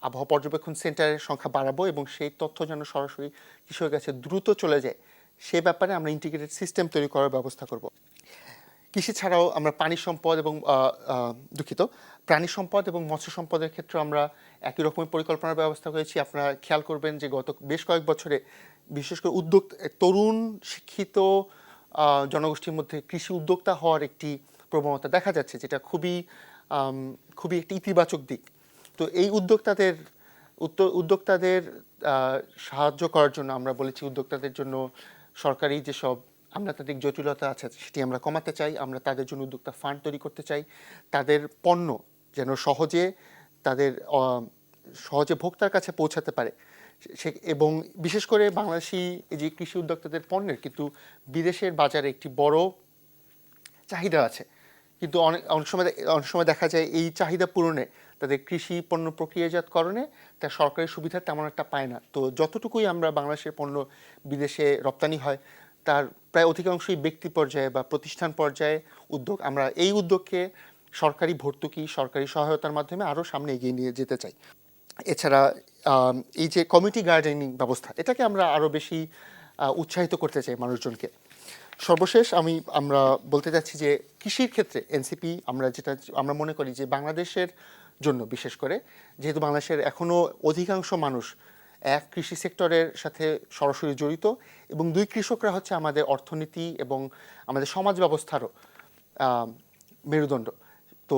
আবহাওয়া পর্যবেক্ষণ সেন্টারের সংখ্যা বাড়াবো এবং সেই তথ্য যেন সরাসরি কৃষকের কাছে দ্রুত চলে যায়, সে ব্যাপারে আমরা ইন্টিগ্রেটেড সিস্টেম তৈরি করার ব্যবস্থা করব। কৃষি ছাড়াও আমরা প্রাণী সম্পদ এবং মৎস্য সম্পদের ক্ষেত্রে আমরা একই রকমের পরিকল্পনার ব্যবস্থা করেছি। আপনারা খেয়াল করবেন যে গত বেশ কয়েক বছরে বিশেষ করে তরুণ শিক্ষিত জনগোষ্ঠীর মধ্যে কৃষি উদ্যোক্তা হওয়ার একটি প্রবণতা দেখা যাচ্ছে, যেটা খুবই একটি ইতিবাচক দিক। তো এই উদ্যোক্তাদের সাহায্য করার জন্য আমরা বলেছি উদ্যোক্তাদের জন্য সরকারি যেসব আমলাতান্ত্রিক জটিলতা আছে সেটি আমরা কমাতে চাই। আমরা তাদের জন্য উদ্যোক্তা ফান্ড তৈরি করতে চাই, তাদের পণ্য যেন সহজে ভোক্তার কাছে পৌঁছাতে পারে। এবং বিশেষ করে বাংলাদেশি যে কৃষি উদ্যোক্তাদের পণ্যের কিন্তু বিদেশের বাজারে একটি বড় চাহিদা আছে, কিন্তু অনেক সময় দেখা যায় এই চাহিদা পূরণে তাদের কৃষি পণ্য প্রক্রিয়াজাতকরণে তার সরকারি সুবিধা তেমন একটা পায় না। তো যতটুকুই আমরা বাংলাদেশের পণ্য বিদেশে রপ্তানি হয় তার প্রায় অধিকাংশই ব্যক্তি পর্যায়ে বা প্রতিষ্ঠান পর্যায়ে উদ্যোগ। আমরা এই উদ্যোগকে সরকারি ভর্তুকি, সরকারি সহায়তার মাধ্যমে আরও সামনে এগিয়ে নিয়ে যেতে চাই। এছাড়া এই যে কমিউনিটি গার্ডেনিং ব্যবস্থা, এটাকে আমরা আরও বেশি উৎসাহিত করতে চাই মানুষজনকে। সর্বশেষ আমরা বলতে চাচ্ছি যে কৃষির ক্ষেত্রে এনসিপি আমরা মনে করি যে বাংলাদেশের জন্য বিশেষ করে, যেহেতু বাংলাদেশের এখনও অধিকাংশ মানুষ এক কৃষি সেক্টরের সাথে সরাসরি জড়িত এবং দুই কৃষকরা হচ্ছে আমাদের অর্থনীতি এবং আমাদের সমাজ ব্যবস্থারও মেরুদণ্ড। তো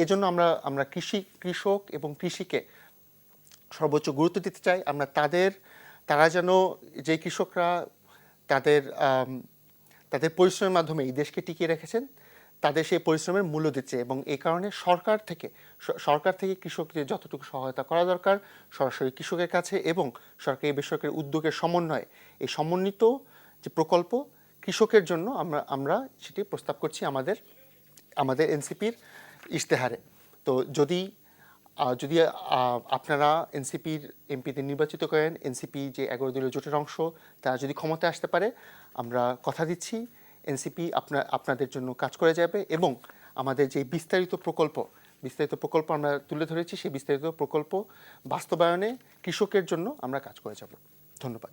এজন্য আমরা কৃষক এবং কৃষিকে সর্বোচ্চ গুরুত্ব দিতে চাই। তারা যেন, যে কৃষকরা তাদের পরিশ্রমের মাধ্যমে এই দেশকে টিকিয়ে রেখেছেন, তাদের সেই পরিশ্রমের মূল্য দিচ্ছে এবং এই কারণে সরকার থেকে কৃষকদের যতটুকু সহায়তা করা দরকার সরাসরি কৃষকের কাছে এবং সরকারি বেসরকারি উদ্যোগের সমন্বয়ে এই সমন্বিত যে প্রকল্প কৃষকের জন্য আমরা সেটি প্রস্তাব করছি আমাদের এনসিপির ইশতেহারে। তো যদি আপনারা এনসিপির এমপিদের নির্বাচিত করেন, এনসিপি যে 11 দলীয় জোটের অংশ, তারা যদি ক্ষমতায় আসতে পারে, আমরা কথা দিচ্ছি এনসিপি আপনাদের জন্য কাজ করে যাবে এবং আমাদের যে বিস্তারিত প্রকল্প আমরা তুলে ধরেছি, সেই বিস্তারিত প্রকল্প বাস্তবায়নে কৃষকের জন্য আমরা কাজ করে যাব। ধন্যবাদ।